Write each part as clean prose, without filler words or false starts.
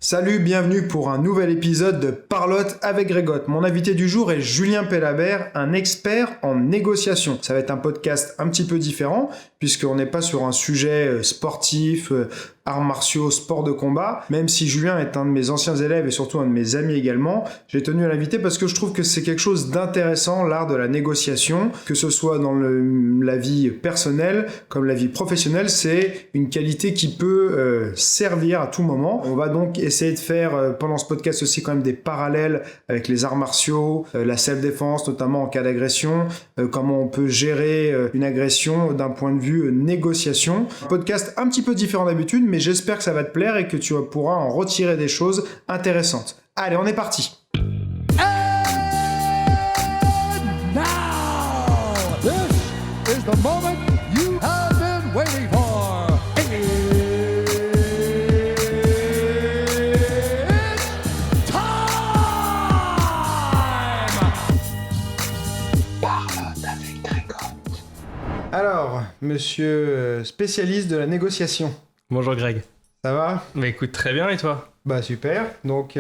Salut, bienvenue pour un nouvel épisode de Parlotte avec Grégotte. Mon invité du jour est Julien Pellabert, un expert en négociation. Ça va être un podcast un petit peu différent puisqu'on n'est pas sur un sujet sportif, arts martiaux, sport de combat. Même si Julien est un de mes anciens élèves et surtout un de mes amis également, j'ai tenu à l'inviter parce que je trouve que c'est quelque chose d'intéressant, l'art de la négociation, que ce soit dans la vie personnelle comme la vie professionnelle. C'est une qualité qui peut servir à tout moment. On va donc essayer de faire pendant ce podcast aussi quand même des parallèles avec les arts martiaux, la self-défense notamment en cas d'agression, comment on peut gérer une agression d'un point de vue négociation. Un podcast un petit peu différent d'habitude, mais j'espère que ça va te plaire et que tu pourras en retirer des choses intéressantes. Allez, on est parti. And now, this is the moment you have been waiting for. It's time! Parlotte avec Grégotte. Alors, monsieur spécialiste de la négociation, Bonjour Greg. ça va ? Bah écoute, très bien et toi? Bah super. Donc,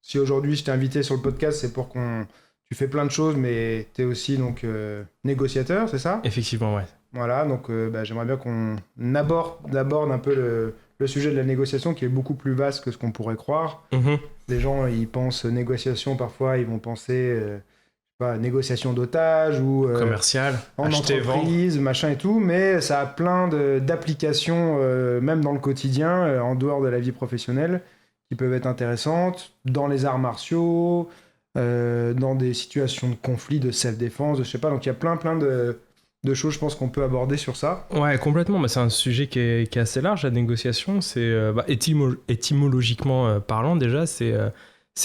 si aujourd'hui je t'ai invité sur le podcast, c'est pour tu fais plein de choses, mais t'es aussi donc négociateur, c'est ça ? Effectivement, ouais. Voilà, donc j'aimerais bien qu'on aborde un peu le sujet de la négociation qui est beaucoup plus vaste que ce qu'on pourrait croire. Les gens, ils pensent négociation, parfois ils vont penser négociation d'otages ou Commercial, en acheter, entreprise, machin et tout, mais ça a plein d'applications, même dans le quotidien, en dehors de la vie professionnelle, qui peuvent être intéressantes, dans les arts martiaux, dans des situations de conflit, de self-défense, je sais pas, donc il y a plein de choses, je pense, qu'on peut aborder sur ça. Ouais, complètement. Bah, c'est un sujet qui est assez large, la négociation. C'est étymologiquement parlant, déjà, c'est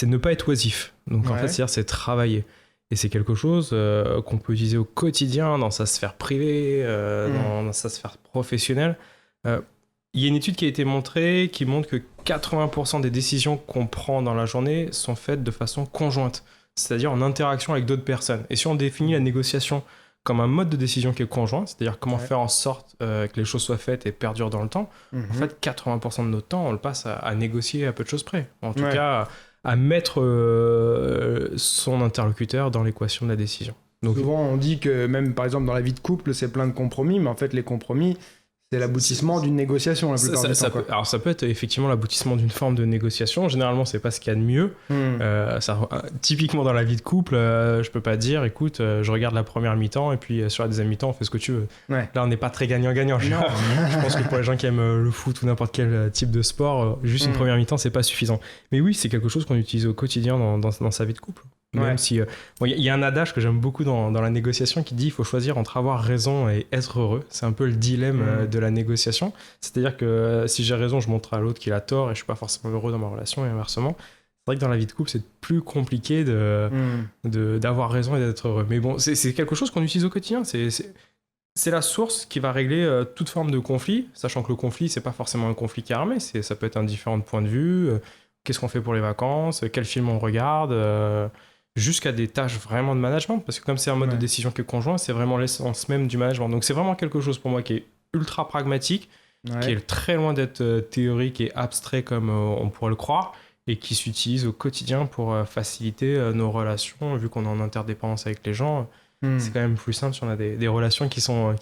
ne pas être oisif. Donc en Ouais. fait, c'est-à-dire c'est travailler. Et c'est quelque chose qu'on peut utiliser au quotidien, dans sa sphère privée, dans sa sphère professionnelle. Il y a une étude qui a été montrée qui montre que 80% des décisions qu'on prend dans la journée sont faites de façon conjointe, c'est-à-dire en interaction avec d'autres personnes. Et si on définit la négociation comme un mode de décision qui est conjoint, c'est-à-dire comment faire en sorte que les choses soient faites et perdurent dans le temps, en fait, 80% de notre temps, on le passe à négocier à peu de choses près. En tout cas, à mettre son interlocuteur dans l'équation de la décision. Donc, Souvent, on dit que même, par exemple, dans la vie de couple, c'est plein de compromis, mais en fait, les compromis, c'est l'aboutissement d'une négociation la plupart du temps. Quoi. Alors ça peut être effectivement l'aboutissement d'une forme de négociation. Généralement, c'est pas ce qu'il y a de mieux. Typiquement dans la vie de couple, je peux pas dire, écoute, je regarde la première mi-temps et puis sur la deuxième mi-temps, on fait ce que tu veux. Ouais. Là, on n'est pas très gagnant-gagnant. Je pense que pour les gens qui aiment le foot ou n'importe quel type de sport, juste une première mi-temps, c'est pas suffisant. Mais oui, c'est quelque chose qu'on utilise au quotidien dans sa vie de couple. Même si il y a un adage que j'aime beaucoup dans la négociation qui dit il faut choisir entre avoir raison et être heureux. C'est un peu le dilemme de la négociation. C'est-à-dire que si j'ai raison, je montre à l'autre qu'il a tort et je suis pas forcément heureux dans ma relation et inversement. C'est vrai que dans la vie de couple, c'est plus compliqué d'avoir raison et d'être heureux. Mais bon, c'est quelque chose qu'on utilise au quotidien. C'est la source qui va régler toute forme de conflit, sachant que le conflit, c'est pas forcément un conflit qui est armé. Ça peut être un différent point de vue. Qu'est-ce qu'on fait pour les vacances ? Quel film on regarde ? Jusqu'à des tâches vraiment de management, parce que comme c'est un mode de décision qui est conjoint, c'est vraiment l'essence même du management. Donc c'est vraiment quelque chose pour moi qui est ultra pragmatique, qui est très loin d'être théorique et abstrait comme on pourrait le croire, et qui s'utilise au quotidien pour faciliter nos relations, vu qu'on est en interdépendance avec les gens. C'est quand même plus simple si on a des relations qui sont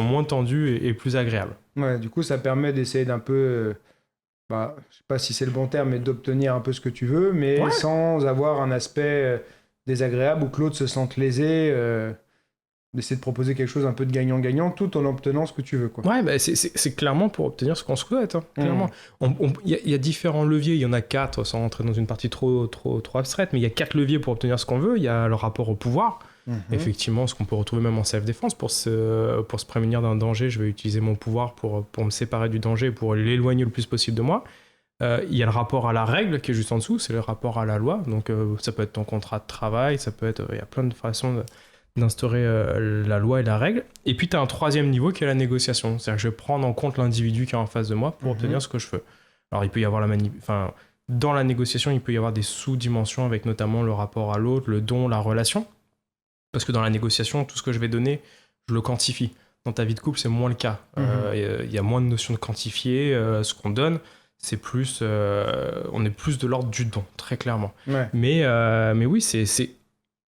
moins tendues et plus agréables. Ouais, du coup, ça permet d'essayer d'un peu... je sais pas si c'est le bon terme, mais d'obtenir un peu ce que tu veux, mais sans avoir un aspect désagréable ou que l'autre se sente lésé, d'essayer de proposer quelque chose un peu de gagnant-gagnant tout en obtenant ce que tu veux. Quoi. Ouais, c'est clairement pour obtenir ce qu'on souhaite. Clairement. Il y a différents leviers, il y en a 4, sans rentrer dans une partie trop abstraite, mais il y a 4 leviers pour obtenir ce qu'on veut. Il y a le rapport au pouvoir. Effectivement, ce qu'on peut retrouver même en self-défense, pour se prémunir d'un danger, je vais utiliser mon pouvoir pour me séparer du danger, pour l'éloigner le plus possible de moi. Il y a le rapport à la règle qui est juste en dessous, c'est le rapport à la loi. Donc ça peut être ton contrat de travail, ça peut être, il y a plein de façons d'instaurer la loi et la règle. Et puis tu as un troisième niveau qui est la négociation, c'est-à-dire que je vais prendre en compte l'individu qui est en face de moi pour obtenir ce que je veux. Alors il peut y avoir dans la négociation, il peut y avoir des sous-dimensions avec notamment le rapport à l'autre, le don, la relation. Parce que dans la négociation, tout ce que je vais donner, je le quantifie. Dans ta vie de couple, c'est moins le cas. Il y a moins de notions de quantifier ce qu'on donne. c'est plus, on est plus de l'ordre du don, très clairement. Ouais. Mais oui, c'est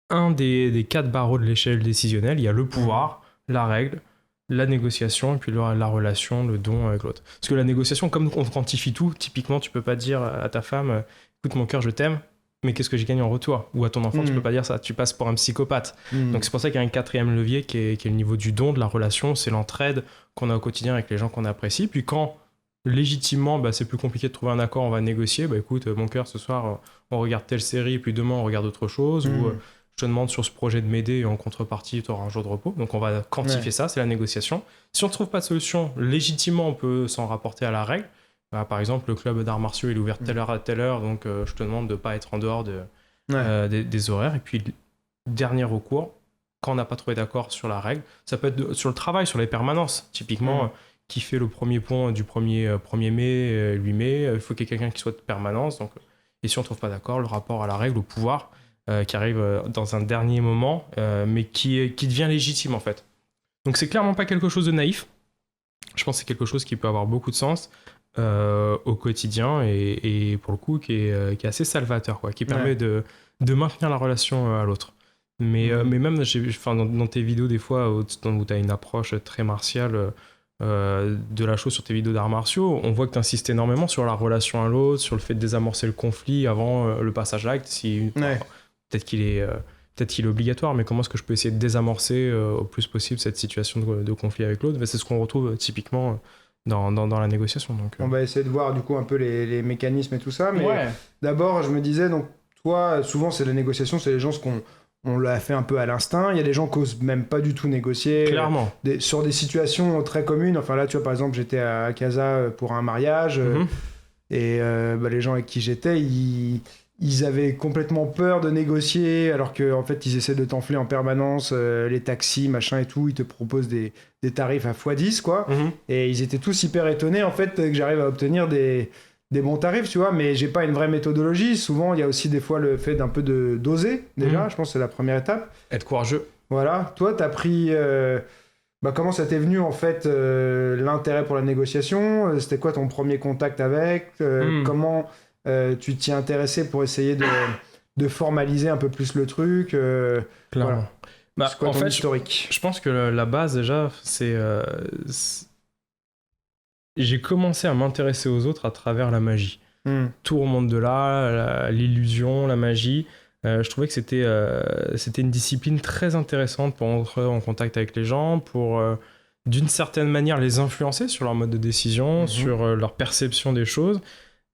un des 4 barreaux de l'échelle décisionnelle. Il y a le pouvoir, la règle, la négociation, et puis la relation, le don avec l'autre. Parce que la négociation, comme on quantifie tout, typiquement, tu peux pas dire à ta femme, écoute mon cœur, je t'aime, mais qu'est-ce que j'ai gagné en retour? Ou à ton enfant, tu peux pas dire ça, tu passes pour un psychopathe. Donc c'est pour ça qu'il y a un 4e levier qui est le niveau du don, de la relation, c'est l'entraide qu'on a au quotidien avec les gens qu'on apprécie. Puis quand légitimement, c'est plus compliqué de trouver un accord, on va négocier, écoute, mon cœur, ce soir, on regarde telle série, puis demain, on regarde autre chose, ou je te demande sur ce projet de m'aider, et en contrepartie, tu auras un jour de repos. Donc on va quantifier ça, c'est la négociation. Si on ne trouve pas de solution, légitimement, on peut s'en rapporter à la règle. Par exemple, le club d'arts martiaux, il est ouvert telle heure à telle heure, donc je te demande de ne pas être en dehors des horaires. Et puis, dernier recours, quand on n'a pas trouvé d'accord sur la règle, ça peut être sur le travail, sur les permanences. Typiquement, qui fait le premier pont du 1er mai, 8 mai, il faut qu'il y ait quelqu'un qui soit de permanence. Donc, et si on ne trouve pas d'accord, le rapport à la règle, au pouvoir, qui arrive dans un dernier moment, mais qui devient légitime en fait. Donc c'est clairement pas quelque chose de naïf. Je pense que c'est quelque chose qui peut avoir beaucoup de sens au quotidien et pour le coup qui est assez salvateur, quoi, qui permet de maintenir la relation à l'autre. Mais même dans tes vidéos des fois où tu as une approche très martiale de la chose sur tes vidéos d'arts martiaux, on voit que tu insistes énormément sur la relation à l'autre, sur le fait de désamorcer le conflit avant le passage à l'acte. Peut-être qu'il est obligatoire, mais comment est-ce que je peux essayer de désamorcer au plus possible cette situation de conflit avec l'autre? C'est ce qu'on retrouve typiquement dans la négociation. Donc, On va essayer de voir du coup un peu les mécanismes et tout ça, mais d'abord je me disais, donc toi, souvent c'est la négociation, c'est les gens on l'a fait un peu à l'instinct. Il y a des gens qui osent même pas du tout négocier. Clairement. Sur des situations très communes. Enfin là, tu vois, par exemple, j'étais à Casa pour un mariage et les gens avec qui j'étais, ils avaient complètement peur de négocier alors qu'en fait, ils essaient de t'enfler en permanence. Les taxis, machin et tout, ils te proposent des tarifs à x10, quoi. Et ils étaient tous hyper étonnés, en fait, que j'arrive à obtenir des bons tarifs, tu vois, mais j'ai pas une vraie méthodologie. Souvent, il y a aussi des fois le fait d'un peu d'oser, déjà. Je pense que c'est la première étape. Être courageux. Voilà. Toi, t'as pris... comment ça t'est venu, en fait, l'intérêt pour la négociation? C'était quoi ton premier contact avec? Comment tu t'y intéressé pour essayer de formaliser un peu plus le truc? Clairement. Voilà. C'est quoi ton historique? Je pense que la base, déjà, c'est... J'ai commencé à m'intéresser aux autres à travers la magie. Tout remonte de là, l'illusion, la magie. Je trouvais que c'était une discipline très intéressante pour entrer en contact avec les gens, pour d'une certaine manière les influencer sur leur mode de décision, sur leur perception des choses.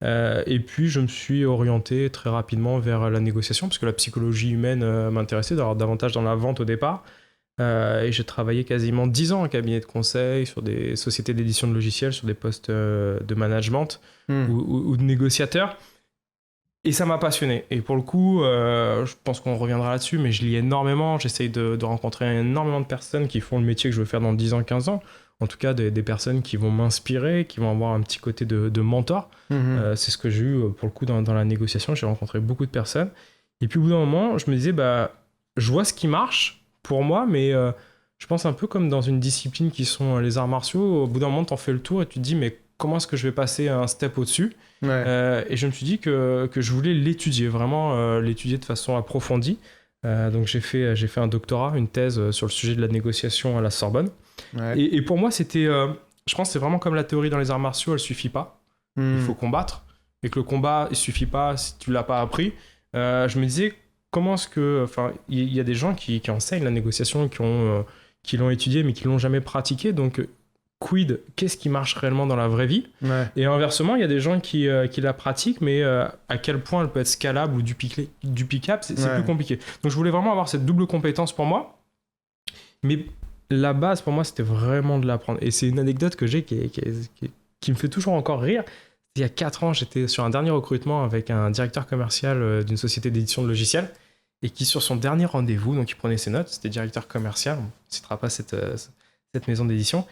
Et puis je me suis orienté très rapidement vers la négociation, parce que la psychologie humaine m'intéressait davantage dans la vente au départ. Et j'ai travaillé quasiment 10 ans en cabinet de conseil, sur des sociétés d'édition de logiciels, sur des postes de management ou de négociateur. Et ça m'a passionné. Et pour le coup, je pense qu'on reviendra là-dessus, mais je lis énormément. J'essaye de rencontrer énormément de personnes qui font le métier que je veux faire dans 10 ans, 15 ans. En tout cas, des personnes qui vont m'inspirer, qui vont avoir un petit côté de mentor. C'est ce que j'ai eu pour le coup dans la négociation. J'ai rencontré beaucoup de personnes. Et puis au bout d'un moment, je me disais, je vois ce qui marche pour moi, mais je pense un peu comme dans une discipline qui sont les arts martiaux. Au bout d'un moment, t'en fais le tour et tu te dis, mais comment est-ce que je vais passer un step au-dessus? Et je me suis dit que je voulais l'étudier, vraiment l'étudier de façon approfondie. Donc j'ai fait un doctorat, une thèse sur le sujet de la négociation à la Sorbonne. Et pour moi, c'était, je pense que c'est vraiment comme la théorie dans les arts martiaux, elle suffit pas. Il faut combattre. Et que le combat, il suffit pas si tu l'as pas appris. Je me disais, comment est-ce que... Enfin, il y a des gens qui enseignent la négociation, qui l'ont étudiée, mais qui l'ont jamais pratiquée. Donc, quid, qu'est-ce qui marche réellement dans la vraie vie? Et inversement, il y a des gens qui la pratiquent, mais à quel point elle peut être scalable ou duplicable, c'est plus compliqué. Donc, je voulais vraiment avoir cette double compétence pour moi. Mais la base, pour moi, c'était vraiment de l'apprendre. Et c'est une anecdote que j'ai qui me fait toujours encore rire. Il y a 4 ans, j'étais sur un dernier recrutement avec un directeur commercial d'une société d'édition de logiciels et qui, sur son dernier rendez-vous, donc il prenait ses notes, c'était directeur commercial, on ne citera pas cette maison d'édition,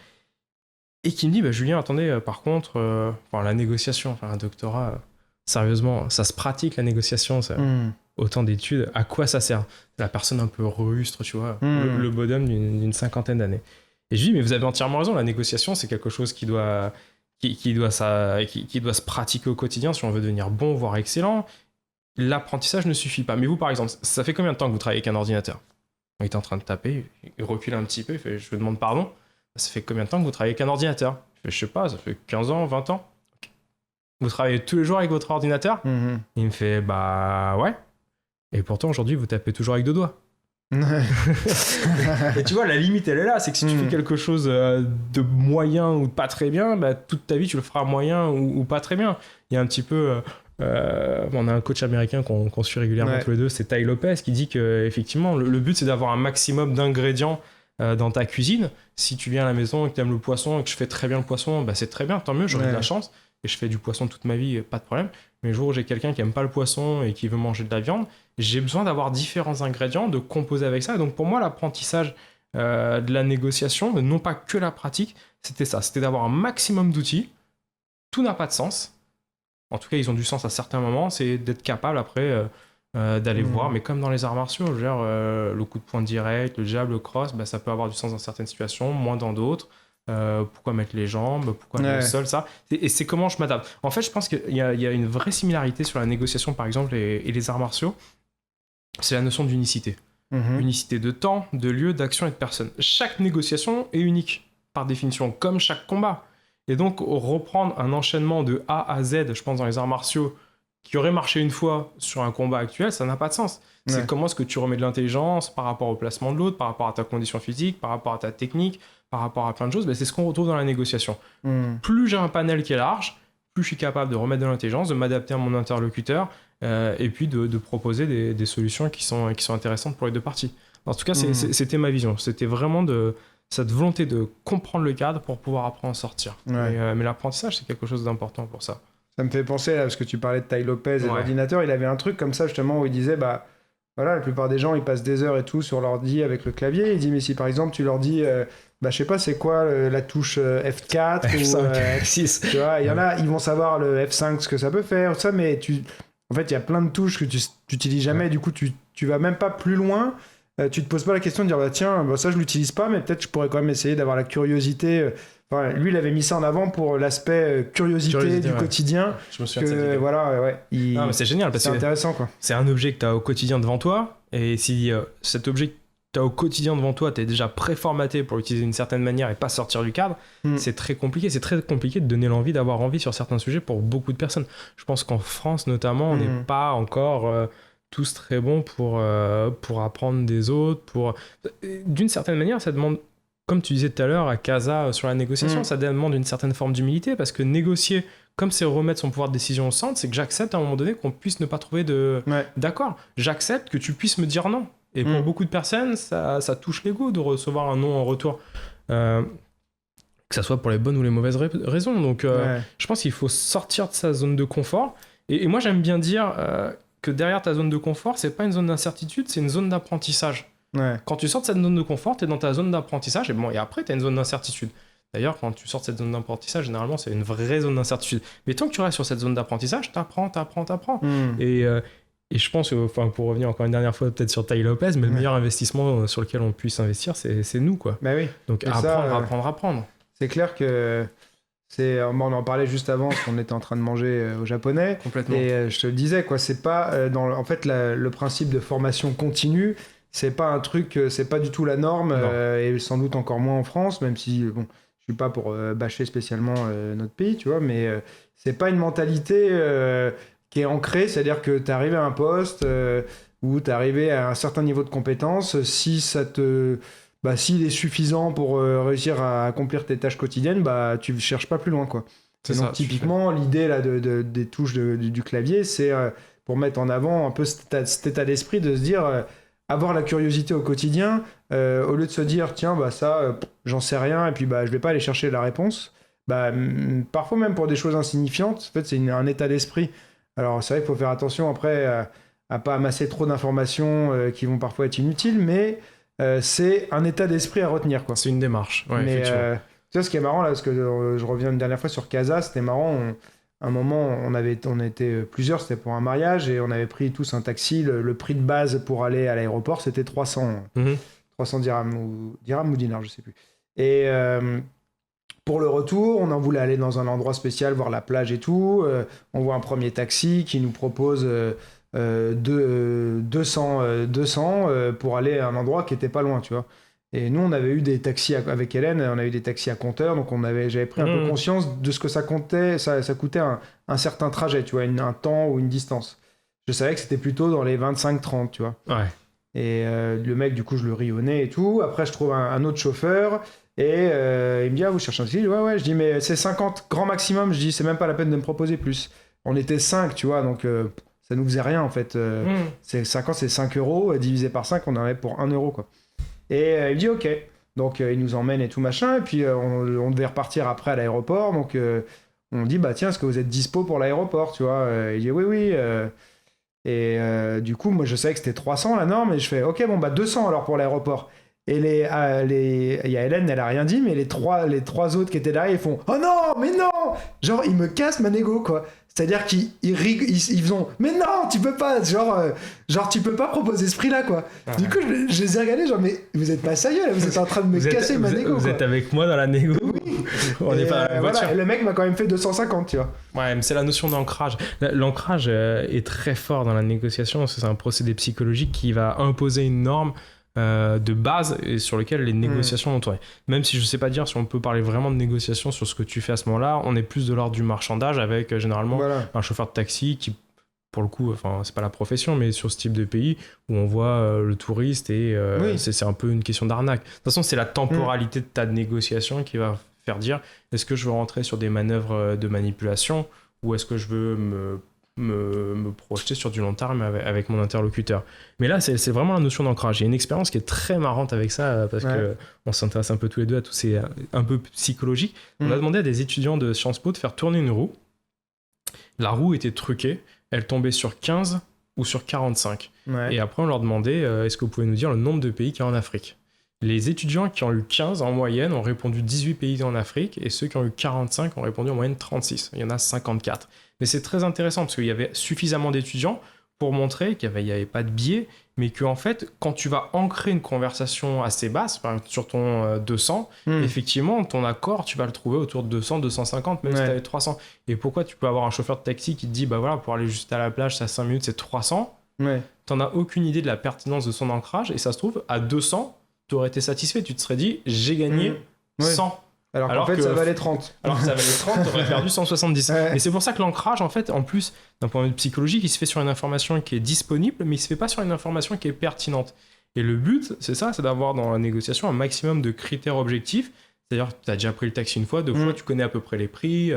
et qui me dit, Julien, attendez, par contre, la négociation, un doctorat, sérieusement, ça se pratique la négociation, autant d'études, à quoi ça sert? La personne un peu rustre, tu vois, le bonhomme d'une 50aine d'années. Et je lui dis, mais vous avez entièrement raison, la négociation, c'est quelque chose qui doit qui doit se pratiquer au quotidien si on veut devenir bon, voire excellent. L'apprentissage ne suffit pas. Mais vous, par exemple, ça fait combien de temps que vous travaillez avec un ordinateur? Il est en train de taper, il recule un petit peu, il fait, je vous demande pardon. Ça fait combien de temps que vous travaillez avec un ordinateur? Je sais pas, ça fait 15 ans, 20 ans. Okay. Vous travaillez tous les jours avec votre ordinateur? Il me fait, bah ouais. Et pourtant, aujourd'hui, vous tapez toujours avec 2 doigts. Et tu vois, la limite, elle est là. C'est que si tu fais quelque chose de moyen ou pas très bien, bah, toute ta vie, tu le feras moyen ou pas très bien. Il y a un petit peu... on a un coach américain qu'on suit régulièrement tous les deux, c'est Ty Lopez, qui dit que effectivement le but c'est d'avoir un maximum d'ingrédients dans ta cuisine. Si tu viens à la maison et que tu aimes le poisson et que je fais très bien le poisson, bah c'est très bien, tant mieux, j'aurai de la chance et je fais du poisson toute ma vie, pas de problème. Mais le jour où j'ai quelqu'un qui aime pas le poisson et qui veut manger de la viande, j'ai besoin d'avoir différents ingrédients, de composer avec ça. Et donc pour moi, l'apprentissage de la négociation, non pas que la pratique, c'était ça, c'était d'avoir un maximum d'outils. Tout n'a pas de sens. En tout cas, ils ont du sens à certains moments, c'est d'être capable après d'aller voir, mais comme dans les arts martiaux, je veux dire, le coup de poing direct, le jab, le cross, bah, ça peut avoir du sens dans certaines situations, moins dans d'autres. Pourquoi mettre les jambes, pourquoi le sol, ça. Et c'est comment je m'adapte. En fait, je pense qu'il y a une vraie similarité sur la négociation, par exemple, et les arts martiaux, c'est la notion d'unicité. Unicité de temps, de lieu, d'action et de personne. Chaque négociation est unique, par définition, comme chaque combat. Et donc, reprendre un enchaînement de A à Z, je pense, dans les arts martiaux, qui aurait marché une fois sur un combat actuel, ça n'a pas de sens. C'est comment est-ce que tu remets de l'intelligence par rapport au placement de l'autre, par rapport à ta condition physique, par rapport à ta technique, par rapport à plein de choses. Ben, c'est ce qu'on retrouve dans la négociation. Plus j'ai un panel qui est large, plus je suis capable de remettre de l'intelligence, de m'adapter à mon interlocuteur, et puis de proposer des solutions qui sont intéressantes pour les deux parties. En tout cas, c'était ma vision. C'était vraiment cette volonté de comprendre le cadre pour pouvoir après en sortir. Mais l'apprentissage, c'est quelque chose d'important pour ça. Ça me fait penser, là, parce que tu parlais de Ty Lopez et l'ordinateur, il avait un truc comme ça justement où il disait, bah voilà, la plupart des gens, ils passent des heures et tout sur l'ordi avec le clavier. Il dit, mais si par exemple tu leur dis, bah je sais pas, c'est quoi la touche F4 F5, ou F6. Tu vois, il y en a, ils vont savoir le F5, ce que ça peut faire, ça, mais en fait, il y a plein de touches que tu n'utilises jamais, du coup, tu vas même pas plus loin. Tu te poses pas la question de dire, bah tiens, bah, ça je l'utilise pas, mais peut-être je pourrais quand même essayer d'avoir la curiosité. Enfin, lui, il avait mis ça en avant pour l'aspect curiosité du quotidien. Je me souviens de cette idée. Voilà, non, mais c'est génial parce que c'est intéressant, quoi. C'est un objet que tu as au quotidien devant toi, et si cet objet que tu as au quotidien devant toi, tu es déjà préformaté pour l'utiliser d'une certaine manière et pas sortir du cadre, c'est très compliqué. C'est très compliqué de donner l'envie d'avoir envie sur certains sujets pour beaucoup de personnes. Je pense qu'en France, notamment, on n'est pas encore tous très bons pour apprendre des autres. D'une certaine manière, ça demande, comme tu disais tout à l'heure à Casa sur la négociation, ça demande une certaine forme d'humilité, parce que négocier, comme c'est remettre son pouvoir de décision au centre, c'est que j'accepte à un moment donné qu'on puisse ne pas trouver d'accord. J'accepte que tu puisses me dire non. Et pour beaucoup de personnes, ça touche l'ego de recevoir un non en retour. Que ça soit pour les bonnes ou les mauvaises raisons. Donc je pense qu'il faut sortir de sa zone de confort. Et moi, j'aime bien dire que derrière ta zone de confort, c'est pas une zone d'incertitude, c'est une zone d'apprentissage. Quand tu sors de cette zone de confort, tu es dans ta zone d'apprentissage, et après, tu as une zone d'incertitude. D'ailleurs, quand tu sors de cette zone d'apprentissage, généralement, c'est une vraie zone d'incertitude. Mais tant que tu restes sur cette zone d'apprentissage, t'apprends. Et je pense, pour revenir encore une dernière fois peut-être sur Ty Lopez, mais le meilleur investissement sur lequel on puisse investir, c'est nous, quoi. Bah oui. Donc apprendre. C'est clair que on en parlait juste avant, parce qu'on était en train de manger au japonais. Complètement. Et je te le disais, quoi, c'est pas en fait le principe de formation continue. C'est pas un truc, c'est pas du tout la norme, et sans doute encore moins en France, même si, bon, je suis pas pour bâcher spécialement notre pays, tu vois, mais c'est pas une mentalité qui est ancrée, c'est-à-dire que t'es arrivé à un poste où t'es arrivé à un certain niveau de compétence, si s'il est suffisant pour réussir à accomplir tes tâches quotidiennes, bah tu cherches pas plus loin, quoi. C'est donc ça, typiquement l'idée là des touches du clavier, c'est pour mettre en avant un peu cet état d'esprit de se dire avoir la curiosité au quotidien, au lieu de se dire tiens bah ça j'en sais rien et puis bah je vais pas aller chercher la réponse. Bah parfois même pour des choses insignifiantes, en fait c'est un état d'esprit. Alors c'est vrai qu'il faut faire attention après à pas amasser trop d'informations qui vont parfois être inutiles, mais c'est un état d'esprit à retenir, quoi. C'est une démarche. Ouais, mais tu sais ce qui est marrant là, parce que je reviens une dernière fois sur Casa, c'était marrant. Un moment, on était plusieurs, c'était pour un mariage, et on avait pris tous un taxi. Le prix de base pour aller à l'aéroport, c'était 300 dirhams ou dinars, je sais plus. Et Pour le retour, on en voulait aller dans un endroit spécial, voir la plage et tout. On voit un premier taxi qui nous propose 200 pour aller à un endroit qui était pas loin, tu vois. Et nous, on avait eu des taxis avec Hélène, on a eu des taxis à compteur, donc j'avais pris un peu conscience de ce que ça coûtait un certain trajet, tu vois, un temps ou une distance. Je savais que c'était plutôt dans les 25-30, tu vois. Ouais. Et le mec, du coup, je le ris au nez et tout. Après, je trouve un autre chauffeur et il me dit, ah, vous cherchez un taxi? Ouais. Je dis, mais c'est 50 grand maximum. Je dis, c'est même pas la peine de me proposer plus. On était 5, tu vois, donc ça nous faisait rien, en fait. C'est 50, c'est 5 euros. Divisé par 5, on en avait pour 1 euro, quoi. Et il me dit, ok. Donc, il nous emmène et tout, machin. Et puis, on devait repartir après à l'aéroport. Donc, on dit, bah tiens, est-ce que vous êtes dispo pour l'aéroport, tu vois? Il dit, oui. Et du coup, moi, je savais que c'était 300 la norme, et je fais, ok, bon, bah 200 alors pour l'aéroport. Et il y a Hélène, elle a rien dit, mais les trois autres qui étaient derrière, ils font, oh non, mais non! Genre, ils me cassent ma négo, quoi. C'est-à-dire qu'ils font, mais non, tu peux pas, genre, tu peux pas proposer ce prix-là, quoi. Ah. Du coup, je les ai regardés, genre, mais vous êtes pas sérieux, là, vous êtes en train de me casser ma négo, Vous quoi. êtes avec moi dans la négo. Oui. On n'est pas dans la voiture. Voilà, et le mec m'a quand même fait 250, tu vois. Ouais, mais c'est la notion d'ancrage. L'ancrage est très fort dans la négociation, parce que c'est un procédé psychologique qui va imposer une norme de base et sur lequel les négociations vont tourner. Même si je sais pas dire si on peut parler vraiment de négociation sur ce que tu fais à ce moment-là, on est plus de l'ordre du marchandage avec généralement un chauffeur de taxi qui, pour le coup, enfin c'est pas la profession, mais sur ce type de pays où on voit le touriste et c'est un peu une question d'arnaque. De toute façon, c'est la temporalité de ta négociation qui va faire dire est-ce que je veux rentrer sur des manœuvres de manipulation ou est-ce que je veux me projeter sur du long terme avec mon interlocuteur. Mais là, c'est vraiment la notion d'ancrage. Il y a une expérience qui est très marrante avec ça parce que on s'intéresse un peu tous les deux à tout c'est un peu psychologique. On a demandé à des étudiants de Sciences Po de faire tourner une roue. La roue était truquée. Elle tombait sur 15 ou sur 45. Et après, on leur demandait est-ce que vous pouvez nous dire le nombre de pays qu'il y a en Afrique? Les étudiants qui ont eu 15 en moyenne ont répondu 18 pays en Afrique et ceux qui ont eu 45 ont répondu en moyenne 36. Il y en a 54. Mais c'est très intéressant parce qu'il y avait suffisamment d'étudiants pour montrer qu'il n'y avait pas de biais, mais qu'en fait, quand tu vas ancrer une conversation assez basse, par exemple sur ton 200, effectivement, ton accord, tu vas le trouver autour de 200, 250, même si tu avais 300. Et pourquoi tu peux avoir un chauffeur de taxi qui te dit, bah voilà, pour aller juste à la plage, ça 5 minutes, c'est 300. T'en as aucune idée de la pertinence de son ancrage, et ça se trouve, à 200, tu aurais été satisfait, tu te serais dit, j'ai gagné 100. Alors qu'en fait, ça valait 30. Alors que ça valait 30, t'aurais perdu 170. Mais c'est pour ça que l'ancrage, en fait, en plus, d'un point de vue psychologique, il se fait sur une information qui est disponible, mais il se fait pas sur une information qui est pertinente. Et le but, c'est ça, c'est d'avoir dans la négociation un maximum de critères objectifs. C'est-à-dire, tu as déjà pris le taxi une fois, deux fois, tu connais à peu près les prix,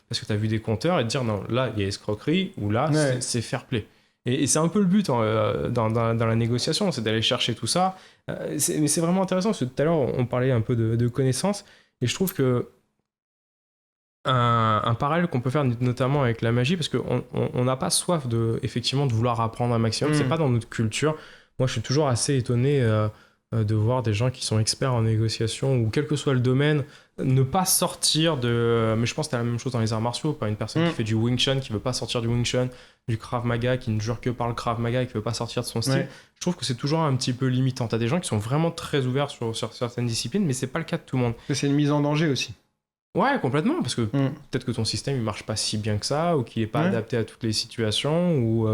parce que tu as vu des compteurs, et te dire, non, là, il y a escroquerie, ou là, c'est fair play. Et c'est un peu le but dans la négociation, c'est d'aller chercher tout ça. Mais c'est vraiment intéressant, parce que tout à l'heure, on parlait un peu de connaissances, et je trouve que un parallèle qu'on peut faire notamment avec la magie, parce qu'on n'a pas soif effectivement de vouloir apprendre un maximum, c'est pas dans notre culture. Moi, je suis toujours assez étonné de voir des gens qui sont experts en négociation, ou quel que soit le domaine, ne pas sortir de... Mais je pense que c'est la même chose dans les arts martiaux, pas une personne qui fait du Wing Chun, qui veut pas sortir du Wing Chun, du Krav Maga, qui ne jure que par le Krav Maga et qui veut pas sortir de son style. Je trouve que c'est toujours un petit peu limitant. T'as des gens qui sont vraiment très ouverts sur certaines disciplines, mais c'est pas le cas de tout le monde. C'est une mise en danger aussi. Ouais, complètement, parce que peut-être que ton système il marche pas si bien que ça, ou qu'il est pas adapté à toutes les situations, ou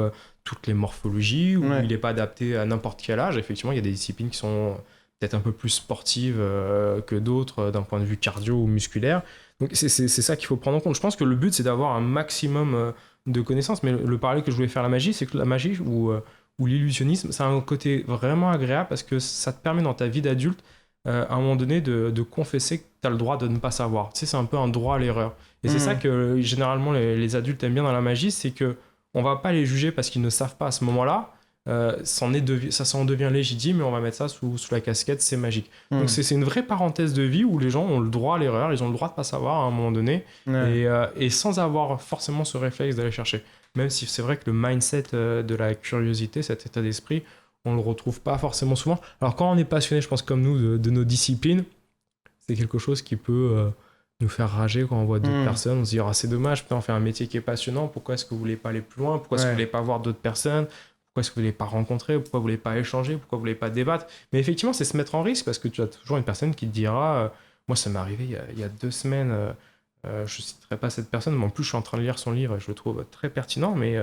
toutes les morphologies, ou il est pas adapté à n'importe quel âge. Effectivement, il y a des disciplines qui sont peut-être un peu plus sportives que d'autres d'un point de vue cardio ou musculaire. Donc c'est ça qu'il faut prendre en compte. Je pense que le but, c'est d'avoir un maximum de connaissances, mais le parallèle que je voulais faire la magie, c'est que la magie ou l'illusionnisme, ça a un côté vraiment agréable parce que ça te permet dans ta vie d'adulte à un moment donné de confesser que tu as le droit de ne pas savoir. Tu sais, c'est un peu un droit à l'erreur. Et c'est ça que généralement les adultes aiment bien dans la magie, c'est que on va pas les juger parce qu'ils ne savent pas à ce moment-là. Ça en devient légitime et on va mettre ça sous la casquette c'est magique. Donc c'est une vraie parenthèse de vie où les gens ont le droit à l'erreur, ils ont le droit de pas savoir à un moment donné et sans avoir forcément ce réflexe d'aller chercher. Même si c'est vrai que le mindset de la curiosité, cet état d'esprit, on le retrouve pas forcément souvent. Alors quand on est passionné, je pense comme nous, de nos disciplines, c'est quelque chose qui peut nous faire rager quand on voit d'autres personnes. On se dit ah, c'est dommage, putain, on fait un métier qui est passionnant, pourquoi est-ce que vous voulez pas aller plus loin, pourquoi est-ce que vous voulez pas voir d'autres personnes, pourquoi est-ce que vous voulez pas rencontrer, pourquoi vous voulez pas échanger, pourquoi vous voulez pas débattre. Mais effectivement, c'est se mettre en risque parce que tu as toujours une personne qui te dira Moi, ça m'est arrivé il y a 2 semaines. Je ne citerai pas cette personne, mais en plus, je suis en train de lire son livre et je le trouve très pertinent, mais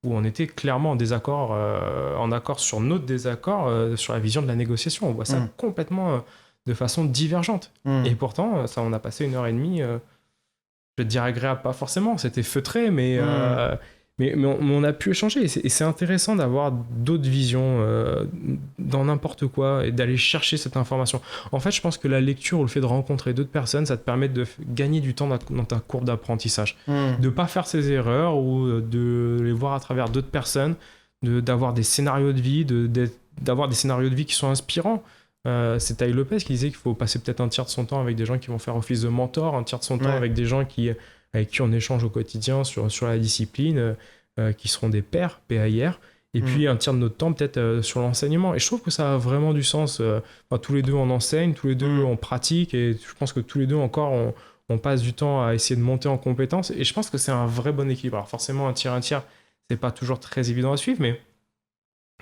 où on était clairement en désaccord, en accord sur notre désaccord, sur la vision de la négociation. On voit ça complètement de façon divergente. Et pourtant, ça, on a passé 1h30, je vais te dire agréable, pas forcément, c'était feutré, mais on a pu échanger. Et c'est intéressant d'avoir d'autres visions dans n'importe quoi et d'aller chercher cette information. En fait, je pense que la lecture ou le fait de rencontrer d'autres personnes, ça te permet de gagner du temps dans ta courbe d'apprentissage. De ne pas faire ses erreurs ou de les voir à travers d'autres personnes, d'avoir des scénarios de vie, d'avoir des scénarios de vie qui sont inspirants. C'est Tai Lopez qui disait qu'il faut passer peut-être un tiers de son temps avec des gens qui vont faire office de mentor, un tiers de son temps avec des gens avec qui on échange au quotidien sur la discipline, qui seront des pairs, PAIR, et puis un tiers de notre temps peut-être sur l'enseignement. Et je trouve que ça a vraiment du sens. Tous les deux on enseigne, tous les deux on pratique, et je pense que tous les deux encore on passe du temps à essayer de monter en compétences, et je pense que c'est un vrai bon équilibre. Alors forcément un tiers, c'est pas toujours très évident à suivre, mais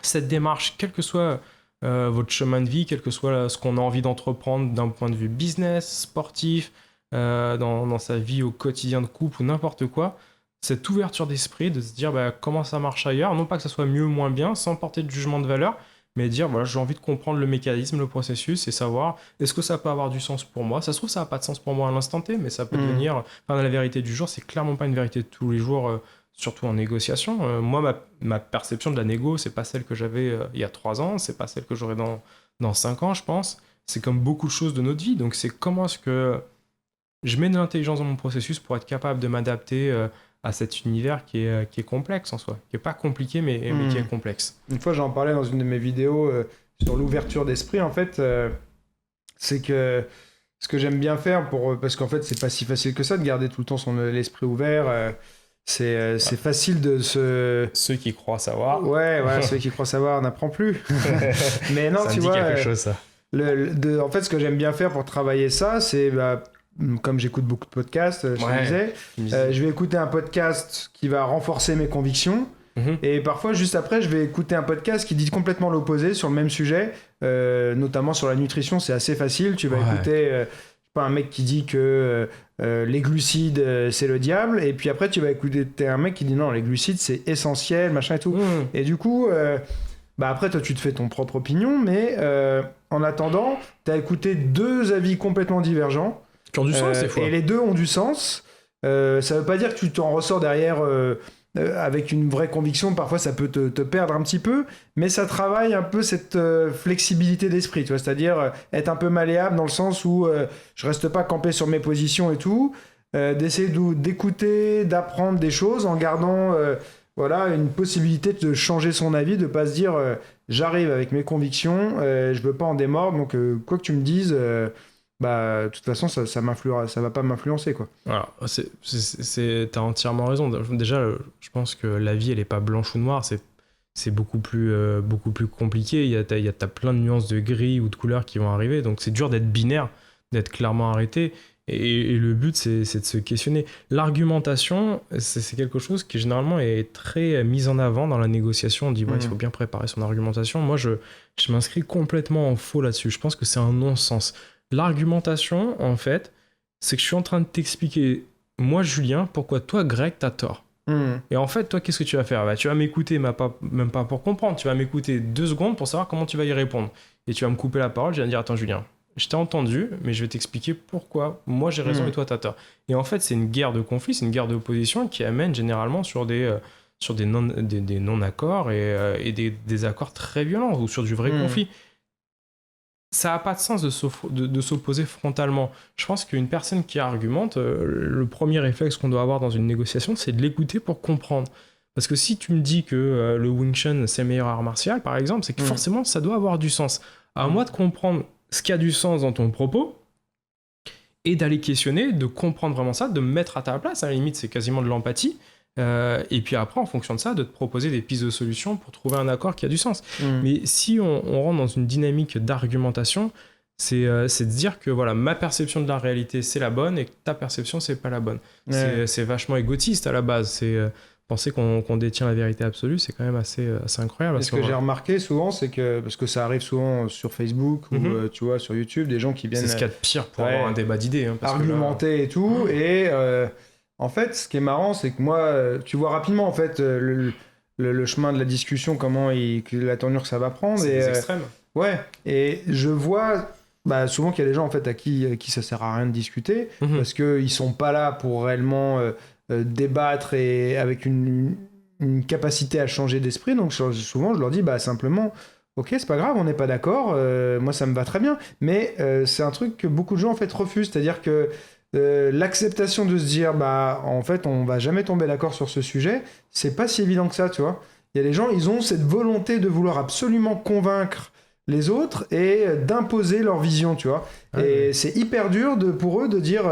cette démarche, quel que soit votre chemin de vie, quel que soit ce qu'on a envie d'entreprendre d'un point de vue business, sportif, dans sa vie au quotidien de couple ou n'importe quoi, cette ouverture d'esprit de se dire comment ça marche ailleurs, non pas que ça soit mieux ou moins bien, sans porter de jugement de valeur, mais dire voilà, j'ai envie de comprendre le mécanisme, le processus, et savoir est-ce que ça peut avoir du sens pour moi. Ça se trouve ça n'a pas de sens pour moi à l'instant T, mais ça peut devenir, la vérité du jour, c'est clairement pas une vérité de tous les jours, surtout en négociation. Moi, ma perception de la négo, c'est pas celle que j'avais il y a 3 ans, c'est pas celle que j'aurai dans 5 ans, je pense. C'est comme beaucoup de choses de notre vie, donc c'est comment est-ce que je mets de l'intelligence dans mon processus pour être capable de m'adapter à cet univers qui est complexe en soi, qui n'est pas compliqué, mais qui est complexe. Une fois, j'en parlais dans une de mes vidéos sur l'ouverture d'esprit, en fait, c'est que ce que j'aime bien faire, parce qu'en fait, c'est pas si facile que ça de garder tout le temps l'esprit ouvert. C'est facile de se... Ceux qui croient savoir. Ouais, ceux qui croient savoir n'apprennent plus. Mais non, ça tu me dit vois... quelque chose, ça. En fait, ce que j'aime bien faire pour travailler ça, c'est... comme j'écoute beaucoup de podcasts, je te disais, je vais écouter un podcast qui va renforcer mes convictions. Et parfois, juste après, je vais écouter un podcast qui dit complètement l'opposé sur le même sujet, notamment sur la nutrition. C'est assez facile. Tu vas écouter un mec qui dit que les glucides, c'est le diable. Et puis après, tu vas écouter un mec qui dit non, les glucides, c'est essentiel, machin et tout. Et du coup... après, toi, tu te fais ton propre opinion. Mais en attendant, tu as écouté 2 avis complètement divergents. Qui ont du sens, des fois. Et les 2 ont du sens. Ça veut pas dire que tu t'en ressors derrière avec une vraie conviction. Parfois, ça peut te perdre un petit peu, mais ça travaille un peu cette flexibilité d'esprit, tu vois, c'est-à-dire être un peu malléable dans le sens où je reste pas campé sur mes positions et tout, d'essayer d'écouter, d'apprendre des choses en gardant une possibilité de changer son avis, de pas se dire j'arrive avec mes convictions, je veux pas en démordre, donc quoi que tu me dises... de toute façon, ça va pas m'influencer, quoi. Alors, t'as entièrement raison. Déjà, je pense que la vie, elle est pas blanche ou noire, c'est beaucoup plus compliqué. T'as plein de nuances de gris ou de couleurs qui vont arriver, donc c'est dur d'être binaire, d'être clairement arrêté. Et le but, c'est de se questionner. L'argumentation, c'est quelque chose qui généralement est très mise en avant dans la négociation. On dit, il faut bien préparer son argumentation. Moi, je m'inscris complètement en faux là-dessus. Je pense que c'est un non-sens. L'argumentation, en fait, c'est que je suis en train de t'expliquer, moi, Julien, pourquoi toi, Greg, t'as tort. Et en fait, toi, qu'est-ce que tu vas faire ? Tu vas m'écouter, même pas pour comprendre, tu vas m'écouter 2 secondes pour savoir comment tu vas y répondre. Et tu vas me couper la parole, je vais te dire, attends, Julien, je t'ai entendu, mais je vais t'expliquer pourquoi moi j'ai raison et toi, t'as tort. Et en fait, c'est une guerre de conflit, c'est une guerre d'opposition qui amène généralement sur des non-accords et des accords très violents ou sur du vrai conflit. Ça n'a pas de sens de s'opposer frontalement. Je pense qu'une personne qui argumente, le premier réflexe qu'on doit avoir dans une négociation, c'est de l'écouter pour comprendre. Parce que si tu me dis que le Wing Chun, c'est le meilleur art martial, par exemple, c'est que forcément, ça doit avoir du sens. À moi de comprendre ce qui a du sens dans ton propos et d'aller questionner, de comprendre vraiment ça, de me mettre à ta place. À la limite, c'est quasiment de l'empathie. Et puis après, en fonction de ça, de te proposer des pistes de solutions pour trouver un accord qui a du sens. Mais si on rentre dans une dynamique d'argumentation, c'est de dire que voilà, ma perception de la réalité, c'est la bonne et que ta perception, c'est pas la bonne. C'est vachement égotiste à la base. penser qu'on détient la vérité absolue, c'est quand même assez incroyable. Et ce que j'ai remarqué souvent, c'est que, parce que ça arrive souvent sur Facebook ou tu vois, sur YouTube, des gens qui viennent c'est ce qu'il y a de pire pour avoir un débat d'idées. Hein, argumenter et tout. Et en fait, ce qui est marrant, c'est que moi, tu vois rapidement en fait le chemin de la discussion, la tournure que ça va prendre. C'est des extrêmes. Ouais, et je vois souvent qu'il y a des gens en fait à qui ça sert à rien de discuter parce qu'ils sont pas là pour réellement débattre et avec une capacité à changer d'esprit. Donc souvent je leur dis simplement ok, c'est pas grave, on n'est pas d'accord, moi ça me va très bien, mais c'est un truc que beaucoup de gens en fait refusent, c'est-à-dire que l'acceptation de se dire en fait on va jamais tomber d'accord sur ce sujet, c'est pas si évident que ça, tu vois. Il y a des gens, ils ont cette volonté de vouloir absolument convaincre les autres et d'imposer leur vision, tu vois. Et c'est hyper dur pour eux de dire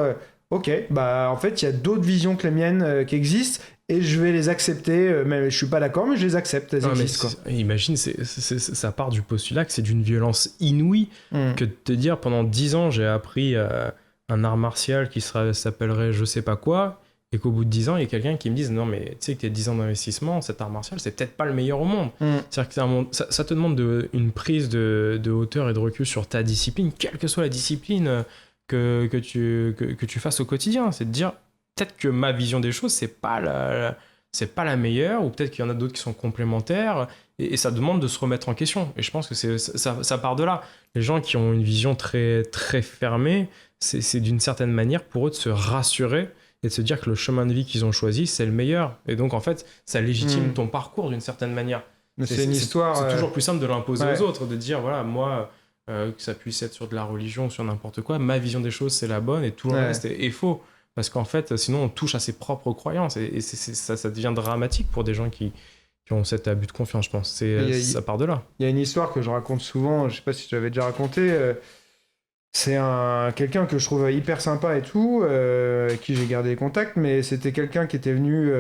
ok, en fait, il y a d'autres visions que les miennes qui existent et je vais les accepter, mais je suis pas d'accord, mais je les accepte, elles existent, quoi. Imagine, ça part du postulat que c'est d'une violence inouïe que de te dire pendant 10 ans, j'ai appris un art martial qui s'appellerait je sais pas quoi, et qu'au bout de 10 ans, il y a quelqu'un qui me dise non, mais tu sais que t'as 10 ans d'investissement, cet art martial, c'est peut-être pas le meilleur au monde. C'est-à-dire que ça te demande une prise de hauteur et de recul sur ta discipline, quelle que soit la discipline que tu fasses au quotidien. C'est de dire peut-être que ma vision des choses, c'est pas la meilleure, ou peut-être qu'il y en a d'autres qui sont complémentaires, et ça demande de se remettre en question. Et je pense que ça part de là. Les gens qui ont une vision très, très fermée, c'est d'une certaine manière pour eux de se rassurer et de se dire que le chemin de vie qu'ils ont choisi, c'est le meilleur. Et donc, en fait, ça légitime ton parcours d'une certaine manière. Mais c'est une histoire... C'est toujours plus simple de l'imposer aux autres, de dire, voilà, moi, que ça puisse être sur de la religion, sur n'importe quoi, ma vision des choses, c'est la bonne, et tout le reste est faux. Parce qu'en fait, sinon, on touche à ses propres croyances, et ça devient dramatique pour des gens qui ont cet abus de confiance, je pense. Ça part de là. Il y a une histoire que je raconte souvent, je sais pas si je l'avais déjà raconté... C'est quelqu'un que je trouve hyper sympa et tout, avec qui j'ai gardé les contacts, mais c'était quelqu'un qui était venu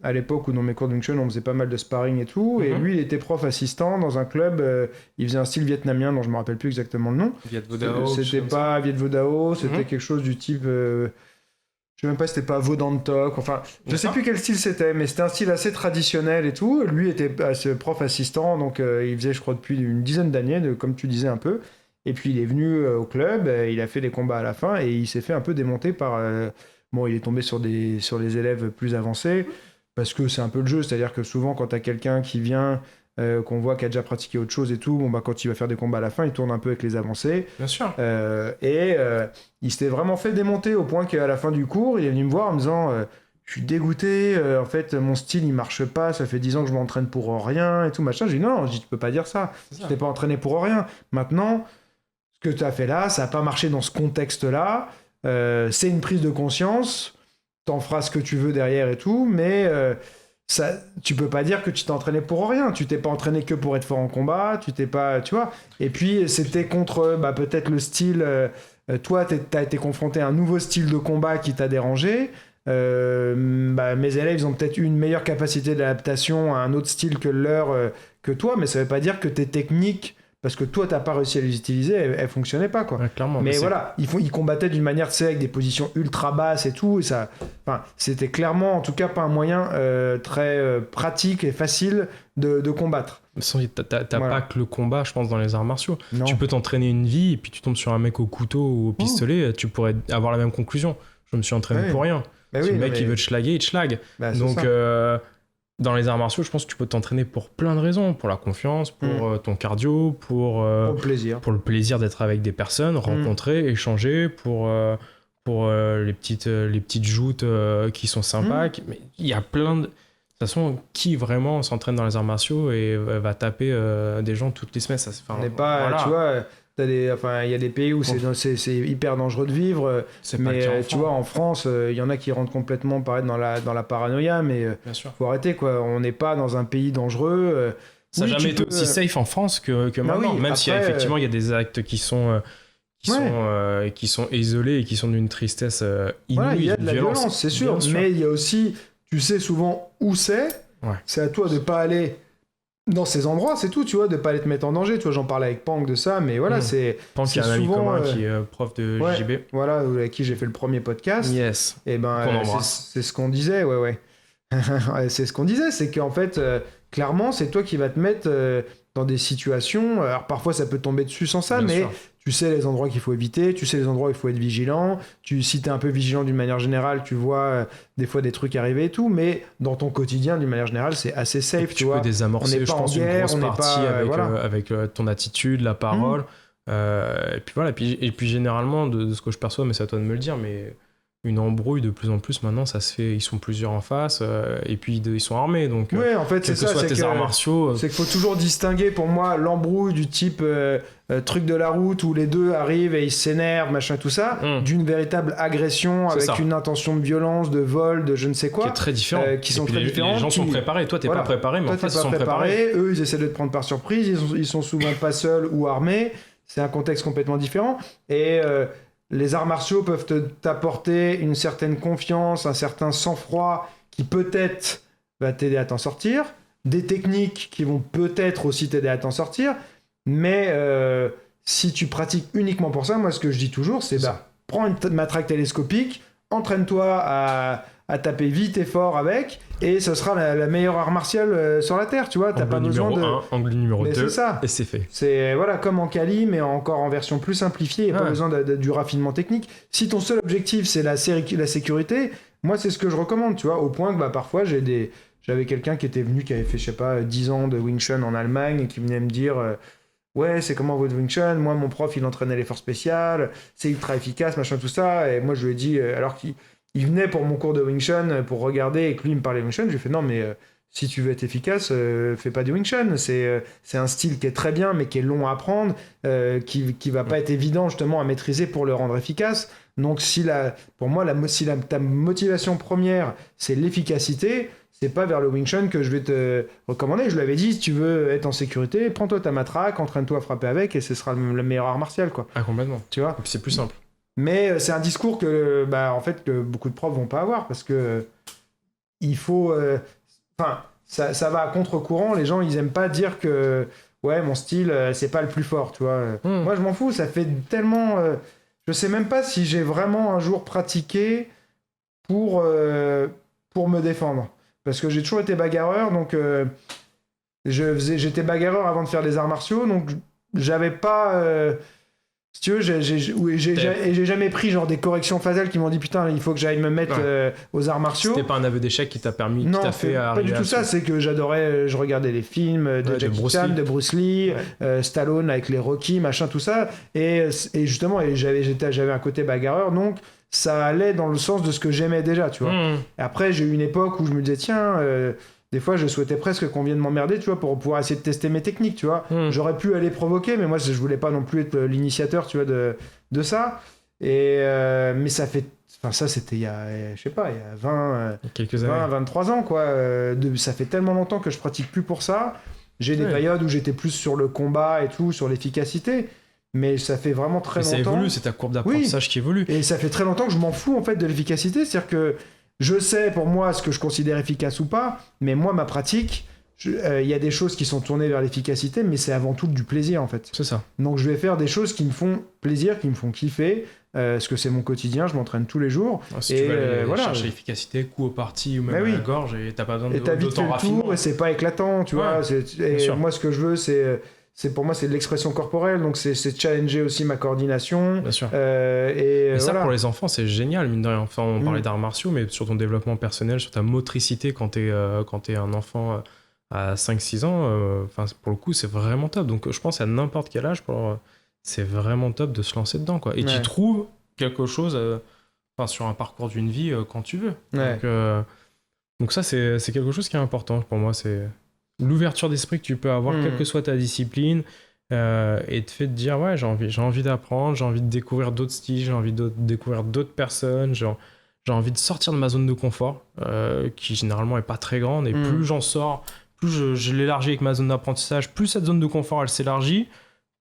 à l'époque où dans mes cours de Wing Chun on faisait pas mal de sparring et tout, et lui il était prof assistant dans un club, il faisait un style vietnamien dont je me rappelle plus exactement le nom. Viet Vo Dao. C'était pas Viet Vo Dao, c'était quelque chose du type... je sais même pas si c'était pas Vo Dan Tok, enfin je sais plus quel style c'était, mais c'était un style assez traditionnel et tout. Lui était ce prof assistant, donc il faisait je crois depuis une dizaine d'années, comme tu disais un peu. Et puis il est venu au club, il a fait des combats à la fin et il s'est fait un peu démonter par... il est tombé sur les élèves plus avancés parce que c'est un peu le jeu, c'est-à-dire que souvent quand t'as quelqu'un qui vient, qu'on voit qui a déjà pratiqué autre chose et tout, quand il va faire des combats à la fin, il tourne un peu avec les avancés. Bien sûr. Il s'était vraiment fait démonter au point qu'à la fin du cours, il est venu me voir en me disant... je suis dégoûté, en fait mon style il marche pas, ça fait 10 ans que je m'entraîne pour rien et tout machin. J'ai dit non, tu peux pas dire ça, tu t'es pas entraîné pour rien. Maintenant, ce que tu as fait là, ça a pas marché dans ce contexte-là, c'est une prise de conscience, t'en feras ce que tu veux derrière et tout, mais tu peux pas dire que tu t'es entraîné pour rien, tu t'es pas entraîné que pour être fort en combat, tu t'es pas, tu vois. Et puis c'était contre peut-être le style, toi t'as été confronté à un nouveau style de combat qui t'a dérangé. Mes élèves ils ont peut-être eu une meilleure capacité d'adaptation à un autre style que leur que toi, mais ça veut pas dire que tes techniques, parce que toi t'as pas réussi à les utiliser, elles fonctionnaient pas, quoi. Ouais, clairement, mais voilà, ils combattaient d'une manière, tu sais, avec des positions ultra basses et tout, et ça, c'était clairement en tout cas pas un moyen très pratique et facile de combattre. T'as pas que le combat, je pense, dans les arts martiaux. Non. Tu peux t'entraîner une vie et puis tu tombes sur un mec au couteau ou au pistolet, tu pourrais avoir la même conclusion. Je me suis entraîné pour rien. Si le mec il veut te schlaguer, il te schlague. Donc dans les arts martiaux, je pense que tu peux t'entraîner pour plein de raisons, pour la confiance, pour ton cardio, pour le plaisir d'être avec des personnes, rencontrer, échanger, pour les petites joutes qui sont sympas. Mais il y a plein de... De toute façon, qui vraiment s'entraîne dans les arts martiaux et va taper des gens toutes les semaines, ça se fait. On n'est pas, voilà. Tu vois, il y a des pays où c'est hyper dangereux de vivre, mais tu vois, en France, il y en a qui rentrent complètement dans la paranoïa, mais faut arrêter, quoi. On n'est pas dans un pays dangereux. Ça n'a jamais été aussi safe en France que maintenant, même si effectivement il y a des actes qui sont isolés et qui sont d'une tristesse inouïe. Il y a de la violence, c'est sûr, mais il y a aussi, tu sais souvent où c'est. C'est à toi de pas aller dans ces endroits, c'est tout, tu vois, de pas aller te mettre en danger. Tu vois, j'en parlais avec Pang de ça, mais voilà, c'est Pang qui est un ami commun qui est prof de JB. Voilà, avec qui j'ai fait le premier podcast. Yes. Et c'est ce qu'on disait, ouais. Ouais, c'est ce qu'on disait, c'est qu'en fait, clairement, c'est toi qui vas te mettre dans des situations. Alors parfois, ça peut tomber dessus sans ça, Bien mais sûr. tu sais les endroits qu'il faut éviter, tu sais les endroits où il faut être vigilant. Si t'es un peu vigilant d'une manière générale, tu vois des fois des trucs arriver et tout, mais dans ton quotidien, d'une manière générale, c'est assez Et safe, puis tu tu vois. peux désamorcer, on n'est je pas en pense, guerre, une grosse on n'est partie pas, avec, voilà. avec ton attitude, la parole. Et puis voilà, et puis généralement, de ce que je perçois, mais c'est à toi de me le dire, mais une embrouille de plus en plus maintenant, ça se fait, ils sont plusieurs en face, et puis ils sont armés, donc Ouais, en fait, c'est quels que ça, soient c'est tes arts que... martiaux, C'est qu'il faut toujours distinguer pour moi l'embrouille du type truc de la route où les deux arrivent et ils s'énervent, machin, tout ça, d'une véritable agression C'est avec ça. une intention de violence, de vol, de je ne sais qui quoi. est très différent. qui Et sont puis très différentes, Les gens sont qui- préparés, toi t'es Voilà. pas préparé, mais Toi, en fait t'es ils pas sont préparés. préparé, eux, ils essaient de te prendre par surprise, ils sont souvent pas seuls ou armés, c'est un contexte complètement différent. Et les arts martiaux peuvent t'apporter une certaine confiance, un certain sang-froid qui peut-être va t'aider à t'en sortir, des techniques qui vont peut-être aussi t'aider à t'en sortir, mais si tu pratiques uniquement pour ça, moi ce que je dis toujours, c'est prends une matraque télescopique, entraîne-toi à taper vite et fort avec, et ce sera la meilleure art martiale sur la Terre, tu vois, t'as Angle pas besoin numéro de... 1, angle numéro Mais 2, c'est ça. et c'est fait. C'est voilà, comme en Kali, mais encore en version plus simplifiée, et pas Ouais. besoin du raffinement technique. Si ton seul objectif c'est la sécurité, moi c'est ce que je recommande, tu vois, au point que parfois j'avais quelqu'un qui était venu, qui avait fait, je sais pas, 10 ans de Wing Chun en Allemagne, et qui venait me dire ouais, c'est comment votre Wing Chun? Moi, mon prof, il entraînait les forces spéciales, c'est ultra efficace, machin, tout ça. Et moi, je lui ai dit, alors qu'il venait pour mon cours de Wing Chun pour regarder et que lui, il me parlait Wing Chun, je lui ai fait non, mais si tu veux être efficace, fais pas du Wing Chun. C'est un style qui est très bien, mais qui est long à apprendre, qui va pas être évident justement à maîtriser pour le rendre efficace. Donc, pour moi, ta motivation première, c'est l'efficacité, c'est pas vers le Wing Chun que je vais te recommander. Je lui avais dit, si tu veux être en sécurité, prends-toi ta matraque, entraîne-toi à frapper avec, et ce sera le meilleur art martial, quoi. Ah, complètement. Tu vois? Et puis c'est plus simple. Mais c'est un discours que, en fait, que beaucoup de profs vont pas avoir, parce que il faut... Enfin, ça va à contre-courant. Les gens, ils aiment pas dire que, ouais, mon style, c'est pas le plus fort, tu vois. Moi, je m'en fous. Ça fait tellement... je sais même pas si j'ai vraiment un jour pratiqué pour me défendre. Parce que j'ai toujours été bagarreur, donc j'étais bagarreur avant de faire des arts martiaux, donc j'avais pas... si tu veux, j'ai jamais pris genre des corrections fatales qui m'ont dit putain, il faut que j'aille me mettre aux arts martiaux. C'était pas un aveu d'échec qui t'a permis, Non, qui t'a fait pas arriver du tout à ça, c'est que j'adorais, je regardais les films de Jackie Chan, de Bruce Lee, Stallone avec les Rocky, machin, tout ça, et justement, j'avais un côté bagarreur, donc ça allait dans le sens de ce que j'aimais déjà, tu vois. Et après, j'ai eu une époque où je me disais, tiens, des fois, je souhaitais presque qu'on vienne m'emmerder, tu vois, pour pouvoir essayer de tester mes techniques, tu vois. J'aurais pu aller provoquer, mais moi, je voulais pas non plus être l'initiateur, tu vois, de ça. Et, mais ça fait... Enfin, ça, c'était il y a, je sais pas, il y a 23 ans, quoi. Ça fait tellement longtemps que je pratique plus pour ça. J'ai des périodes où j'étais plus sur le combat et tout, sur l'efficacité. Mais ça fait vraiment très longtemps. Ça évolue, c'est ta courbe d'apprentissage qui évolue. Et ça fait très longtemps que je m'en fous, en fait, de l'efficacité. C'est-à-dire que je sais, pour moi, ce que je considère efficace ou pas, mais moi, ma pratique, il y a des choses qui sont tournées vers l'efficacité, mais c'est avant tout du plaisir, en fait. C'est ça. Donc, je vais faire des choses qui me font plaisir, qui me font kiffer, parce que c'est mon quotidien, je m'entraîne tous les jours. Si tu veux aller chercher l'efficacité, coup au parti ou même à la gorge, et t'as pas besoin de vite fait le tour, et c'est pas éclatant, tu vois. Et moi, ce que je veux, pour moi, c'est de l'expression corporelle, donc c'est challenger aussi ma coordination. Bien sûr. Et ça, pour les enfants, c'est génial, mine de rien. Enfin, on parlait d'arts martiaux, mais sur ton développement personnel, sur ta motricité quand t'es un enfant à 5-6 ans, pour le coup, c'est vraiment top. Donc, je pense à n'importe quel âge, c'est vraiment top de se lancer dedans, quoi. Et tu trouves quelque chose sur un parcours d'une vie quand tu veux. Donc ça, c'est quelque chose qui est important pour moi. C'est l'ouverture d'esprit que tu peux avoir, quelle que soit ta discipline, et te fait te dire, ouais, j'ai envie d'apprendre, j'ai envie de découvrir d'autres styles, j'ai envie de découvrir d'autres personnes, j'ai envie de sortir de ma zone de confort, qui généralement est pas très grande, et plus j'en sors, plus je l'élargis avec ma zone d'apprentissage, plus cette zone de confort, elle s'élargit,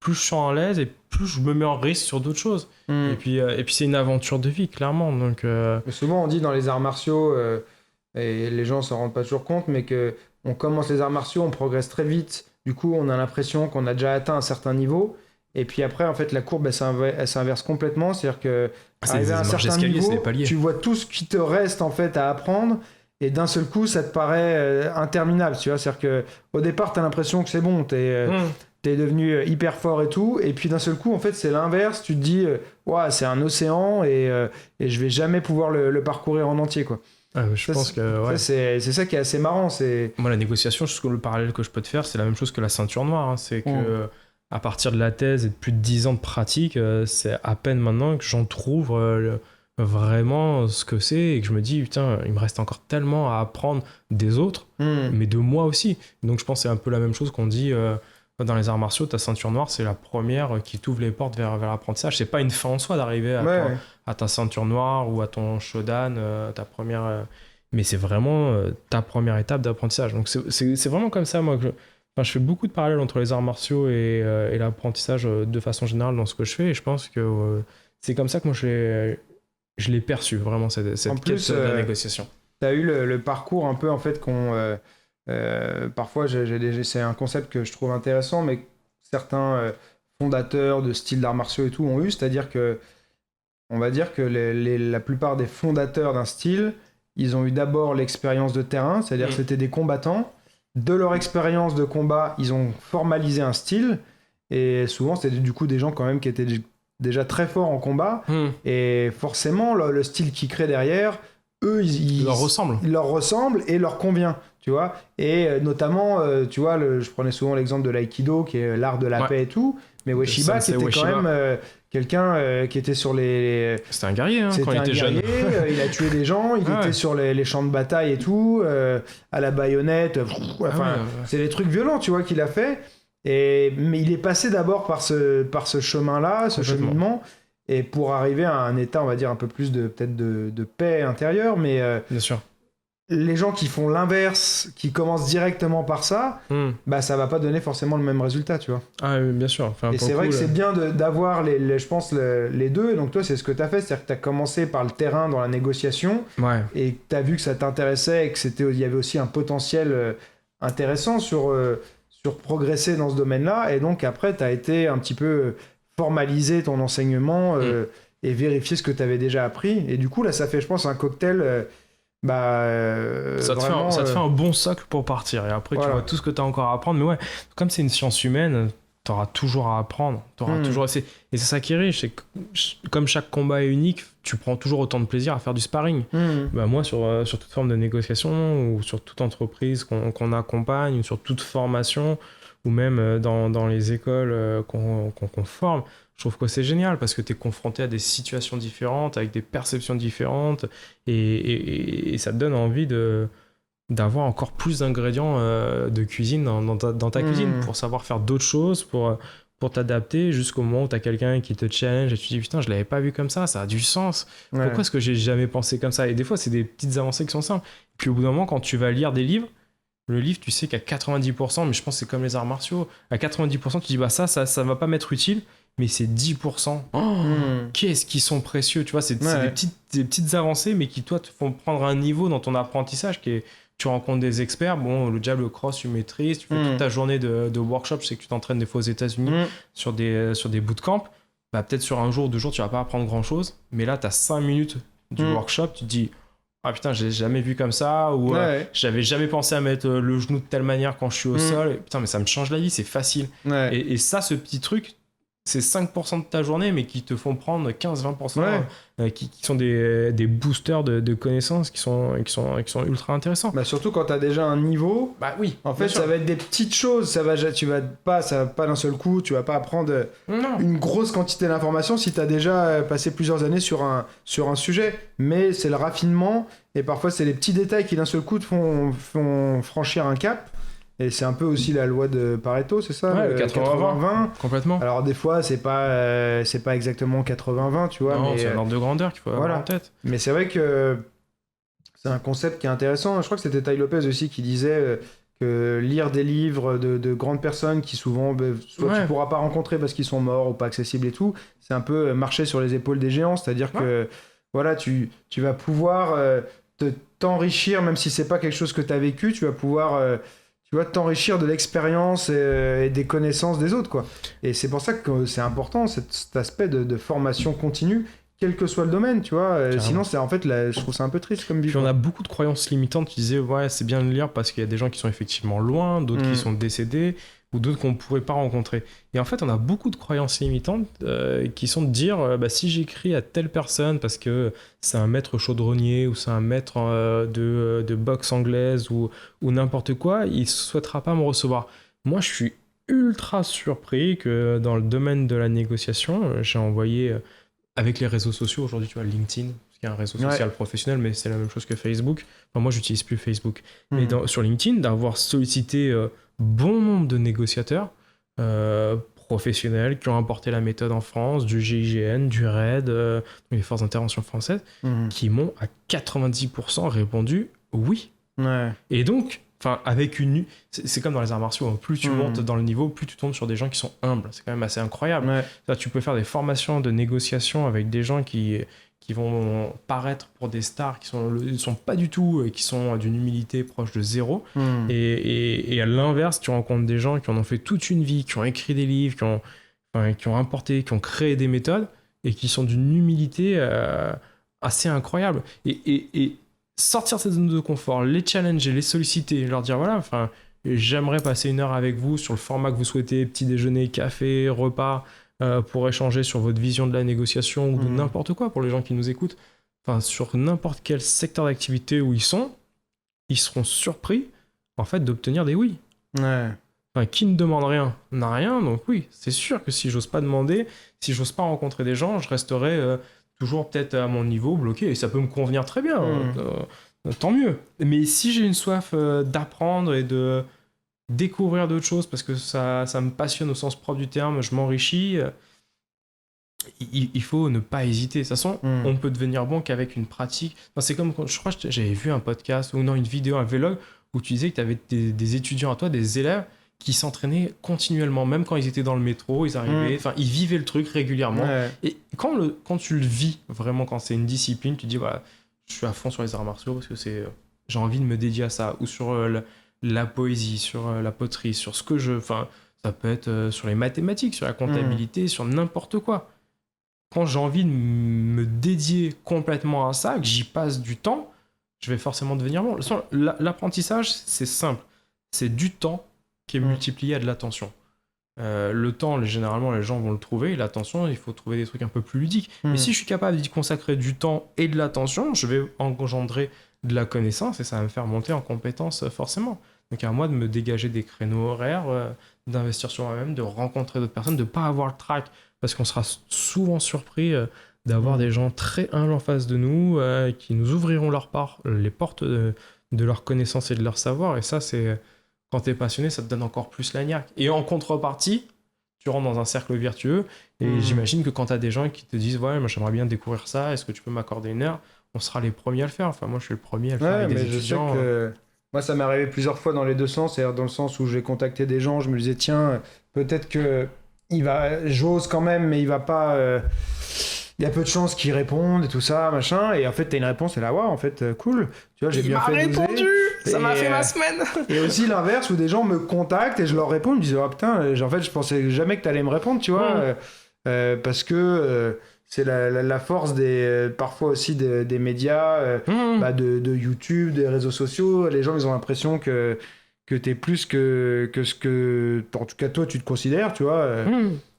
plus je sens à l'aise, et plus je me mets en risque sur d'autres choses. Et puis c'est une aventure de vie, clairement. Donc, souvent, on dit dans les arts martiaux, et les gens s'en rendent pas toujours compte, mais que on commence les arts martiaux, on progresse très vite. Du coup, on a l'impression qu'on a déjà atteint un certain niveau. Et puis après, en fait, la courbe, elle s'inverse complètement. C'est-à-dire que arrivé à un certain niveau, tu vois tout ce qui te reste en fait à apprendre. et d'un seul coup, ça te paraît interminable, tu vois. C'est-à-dire que au départ, t'as l'impression que c'est bon, t'es devenu hyper fort et tout, et puis d'un seul coup, en fait, c'est l'inverse. Tu te dis, ouais, c'est un océan et je vais jamais pouvoir le parcourir en entier, quoi. Ah, je pense que ouais. C'est ça qui est assez marrant. Moi, la négociation, le parallèle que je peux te faire, c'est la même chose que la ceinture noire. Hein. C'est que à partir de la thèse et de plus de 10 ans de pratique, c'est à peine maintenant que j'en trouve vraiment ce que c'est et que je me dis, putain, il me reste encore tellement à apprendre des autres, mais de moi aussi. Donc je pense que c'est un peu la même chose qu'on dit dans les arts martiaux. Ta ceinture noire, c'est la première qui t'ouvre les portes vers l'apprentissage. C'est pas une fin en soi d'arriver à ta ceinture noire ou à ton shodan, ta première... mais c'est vraiment ta première étape d'apprentissage. Donc c'est vraiment comme ça, moi, que je fais beaucoup de parallèles entre les arts martiaux et l'apprentissage de façon générale dans ce que je fais. Et je pense que c'est comme ça que moi, je l'ai perçu, vraiment, cette quête de la négociation. Tu as eu le parcours un peu, en fait, parfois, c'est un concept que je trouve intéressant, mais certains fondateurs de styles d'arts martiaux et tout ont eu, c'est-à-dire que on va dire que la plupart des fondateurs d'un style, ils ont eu d'abord l'expérience de terrain, c'est-à-dire que c'était des combattants. De leur expérience de combat, ils ont formalisé un style, et souvent, c'était du coup des gens quand même qui étaient déjà très forts en combat, et forcément, le style qu'ils créent derrière, eux, ils leur ressemblent et leur convient, tu vois. Et notamment, tu vois, je prenais souvent l'exemple de l'aïkido, qui est l'art de la paix et tout, mais Ueshiba, c'était quand même quelqu'un qui était sur les... C'était un guerrier quand il était jeune. Il a tué des gens, il était sur les champs de bataille et tout, à la baïonnette, c'est des trucs violents, tu vois, qu'il a fait. Mais il est passé d'abord par ce chemin-là, ce cheminement, et pour arriver à un état, on va dire, un peu plus peut-être de paix intérieure, mais bien sûr. Les gens qui font l'inverse, qui commencent directement par ça, bah ça va pas donner forcément le même résultat, tu vois. Ah oui, bien sûr. Enfin, et c'est vrai que c'est bien d'avoir je pense les deux. Et donc toi, c'est ce que tu as fait, c'est-à-dire que tu as commencé par le terrain dans la négociation, et tu as vu que ça t'intéressait et que il y avait aussi un potentiel intéressant sur progresser dans ce domaine-là. Et donc après, tu as été un petit peu formaliser ton enseignement et vérifier ce que tu avais déjà appris. Et du coup, là, ça fait, je pense, un cocktail... ça te fait un bon socle pour partir, et après tu vois tout ce que tu as encore à apprendre. Mais ouais, comme c'est une science humaine, tu auras toujours à apprendre, toujours et c'est ça qui est riche, c'est que comme chaque combat est unique, tu prends toujours autant de plaisir à faire du sparring. Moi sur toute forme de négociation, ou sur toute entreprise qu'on accompagne, ou sur toute formation, ou même dans les écoles qu'on forme, je trouve que c'est génial parce que tu es confronté à des situations différentes, avec des perceptions différentes, et ça te donne envie d'avoir encore plus d'ingrédients de cuisine dans ta cuisine, pour savoir faire d'autres choses, pour t'adapter jusqu'au moment où tu as quelqu'un qui te challenge et tu te dis putain, je l'avais pas vu comme ça a du sens. Pourquoi est-ce que j'ai jamais pensé comme ça? Et des fois, c'est des petites avancées qui sont simples. Et puis au bout d'un moment, quand tu vas lire des livres, le livre, tu sais qu'à 90%, mais je pense que c'est comme les arts martiaux, à 90%, tu dis bah ça va pas m'être utile, mais c'est 10%. Qu'est-ce qui sont précieux, tu vois, c'est des petites avancées, mais qui, toi, te font prendre un niveau dans ton apprentissage tu rencontres des experts, le jab, le cross, tu maîtrises, tu fais toute ta journée de workshop, je sais que tu t'entraînes des fois aux États-Unis sur des bootcamps, bah, peut-être sur un jour ou 2 jours, tu vas pas apprendre grand-chose, mais là, tu as 5 minutes du workshop, tu te dis ah putain, je l'ai jamais vu comme ça, ou j'avais jamais pensé à mettre le genou de telle manière quand je suis au sol, et, putain, mais ça me change la vie, c'est facile. Et ça, ce petit truc, c'est 5% de ta journée, mais qui te font prendre 15-20%, qui sont des boosters de connaissances qui sont ultra intéressants. Bah surtout quand tu as déjà un niveau, bah oui, en fait, ça va être des petites choses, ça va pas d'un seul coup, tu vas pas apprendre une grosse quantité d'informations si tu as déjà passé plusieurs années sur un sujet, mais c'est le raffinement, et parfois c'est les petits détails qui d'un seul coup te font franchir un cap. Et c'est un peu aussi la loi de Pareto, c'est ça? Ouais, 80-20. Complètement. Alors des fois, c'est pas exactement 80-20, tu vois. Non, c'est un ordre de grandeur qu'il faut avoir en tête. Mais c'est vrai que c'est un concept qui est intéressant. Je crois que c'était Tai Lopez aussi qui disait que lire des livres de grandes personnes qui souvent, soit tu pourras pas rencontrer parce qu'ils sont morts ou pas accessibles et tout, c'est un peu marcher sur les épaules des géants. C'est-à-dire que voilà, tu vas pouvoir t'enrichir, même si c'est pas quelque chose que tu as vécu, tu vas pouvoir... tu vas t'enrichir de l'expérience et des connaissances des autres, quoi. Et c'est pour ça que c'est important, cet aspect de formation continue quel que soit le domaine, tu vois. Carrément. Sinon, c'est en fait, je trouve ça un peu triste comme vie. Puis on a beaucoup de croyances limitantes. Tu disais, ouais, c'est bien de lire parce qu'il y a des gens qui sont effectivement loin, d'autres qui sont décédés, ou d'autres qu'on ne pourrait pas rencontrer. Et en fait, on a beaucoup de croyances limitantes qui sont de dire, si j'écris à telle personne parce que c'est un maître chaudronnier ou c'est un maître de boxe anglaise ou n'importe quoi, il ne souhaitera pas me recevoir. Moi, je suis ultra surpris que dans le domaine de la négociation, j'ai envoyé... avec les réseaux sociaux, aujourd'hui, tu vois, LinkedIn, qui est un réseau social professionnel, mais c'est la même chose que Facebook. Enfin, moi, j'utilise plus Facebook. Mais sur LinkedIn, d'avoir sollicité bon nombre de négociateurs professionnels qui ont importé la méthode en France, du GIGN, du RAID, les forces d'intervention françaises, qui m'ont à 90% répondu oui. Ouais. Et donc... Enfin, avec c'est comme dans les arts martiaux, hein. Plus tu montes dans le niveau, plus tu tombes sur des gens qui sont humbles. C'est quand même assez incroyable. Ouais. Là, tu peux faire des formations de négociation avec des gens qui vont paraître pour des stars qui sont pas du tout, qui sont d'une humilité proche de zéro. Et à l'inverse, tu rencontres des gens qui en ont fait toute une vie, qui ont écrit des livres, qui ont importé, qui ont créé des méthodes et qui sont d'une humilité assez incroyable. Et sortir de cette zone de confort, les challenger, les solliciter, leur dire voilà, j'aimerais passer 1 heure avec vous sur le format que vous souhaitez, petit déjeuner, café, repas, pour échanger sur votre vision de la négociation ou de n'importe quoi pour les gens qui nous écoutent. Enfin, sur n'importe quel secteur d'activité où ils seront surpris en fait d'obtenir des oui. Ouais. Enfin, qui ne demande rien n'a rien, donc oui, c'est sûr que si j'ose pas demander, si j'ose pas rencontrer des gens, je resterai toujours peut-être à mon niveau, bloqué, et ça peut me convenir très bien, tant mieux. Mais si j'ai une soif d'apprendre et de découvrir d'autres choses, parce que ça me passionne au sens propre du terme, je m'enrichis, il faut ne pas hésiter. De toute façon, on peut devenir bon qu'avec une pratique. Enfin, c'est comme, je crois que j'avais vu un podcast, ou non, une vidéo, un vlog, où tu disais que tu avais des étudiants à toi, des élèves, qui s'entraînaient continuellement, même quand ils étaient dans le métro, ils arrivaient, enfin, ils vivaient le truc régulièrement. Ouais. Et quand tu le vis vraiment, quand c'est une discipline, tu te dis voilà, je suis à fond sur les arts martiaux parce que j'ai envie de me dédier à ça, ou sur la poésie, sur la poterie, sur ce que enfin, ça peut être sur les mathématiques, sur la comptabilité, sur n'importe quoi. Quand j'ai envie de me dédier complètement à ça, que j'y passe du temps, je vais forcément devenir bon. L'apprentissage, c'est simple, c'est du temps qui est multiplié à de l'attention. Le temps, généralement, les gens vont le trouver. L'attention, il faut trouver des trucs un peu plus ludiques. Mais si je suis capable d'y consacrer du temps et de l'attention, je vais engendrer de la connaissance et ça va me faire monter en compétence forcément. Donc à moi de me dégager des créneaux horaires, d'investir sur moi-même, de rencontrer d'autres personnes, de ne pas avoir le trac. Parce qu'on sera souvent surpris d'avoir des gens très humbles en face de nous qui nous ouvriront les portes de leur connaissance et de leur savoir. Et ça, c'est... Quand t'es passionné, ça te donne encore plus la niaque. Et en contrepartie, tu rentres dans un cercle vertueux. Et j'imagine que quand t'as des gens qui te disent « Ouais, moi j'aimerais bien découvrir ça, est-ce que tu peux m'accorder 1 heure ?» On sera les premiers à le faire. Enfin, moi je suis le premier à le faire avec des étudiants. Je sais que... Moi, ça m'est arrivé plusieurs fois dans les deux sens. C'est-à-dire dans le sens où j'ai contacté des gens, je me disais « Tiens, peut-être que j'ose quand même, mais il va pas... Il y a peu de chances qu'ils répondent et tout ça, machin. » Et en fait, t'as une réponse, et là, ouais, en fait, cool. Tu vois, j'ai bien fait d'oser. Répondu. Ça m'a fait ma semaine. Et aussi l'inverse, où des gens me contactent et je leur réponds, ils me disent « Oh putain, en fait, je pensais jamais que t'allais me répondre, tu vois. Parce que c'est la force parfois aussi des médias, de YouTube, des réseaux sociaux. Les gens, ils ont l'impression que t'es plus que ce que, en tout cas, toi, tu te considères, tu vois.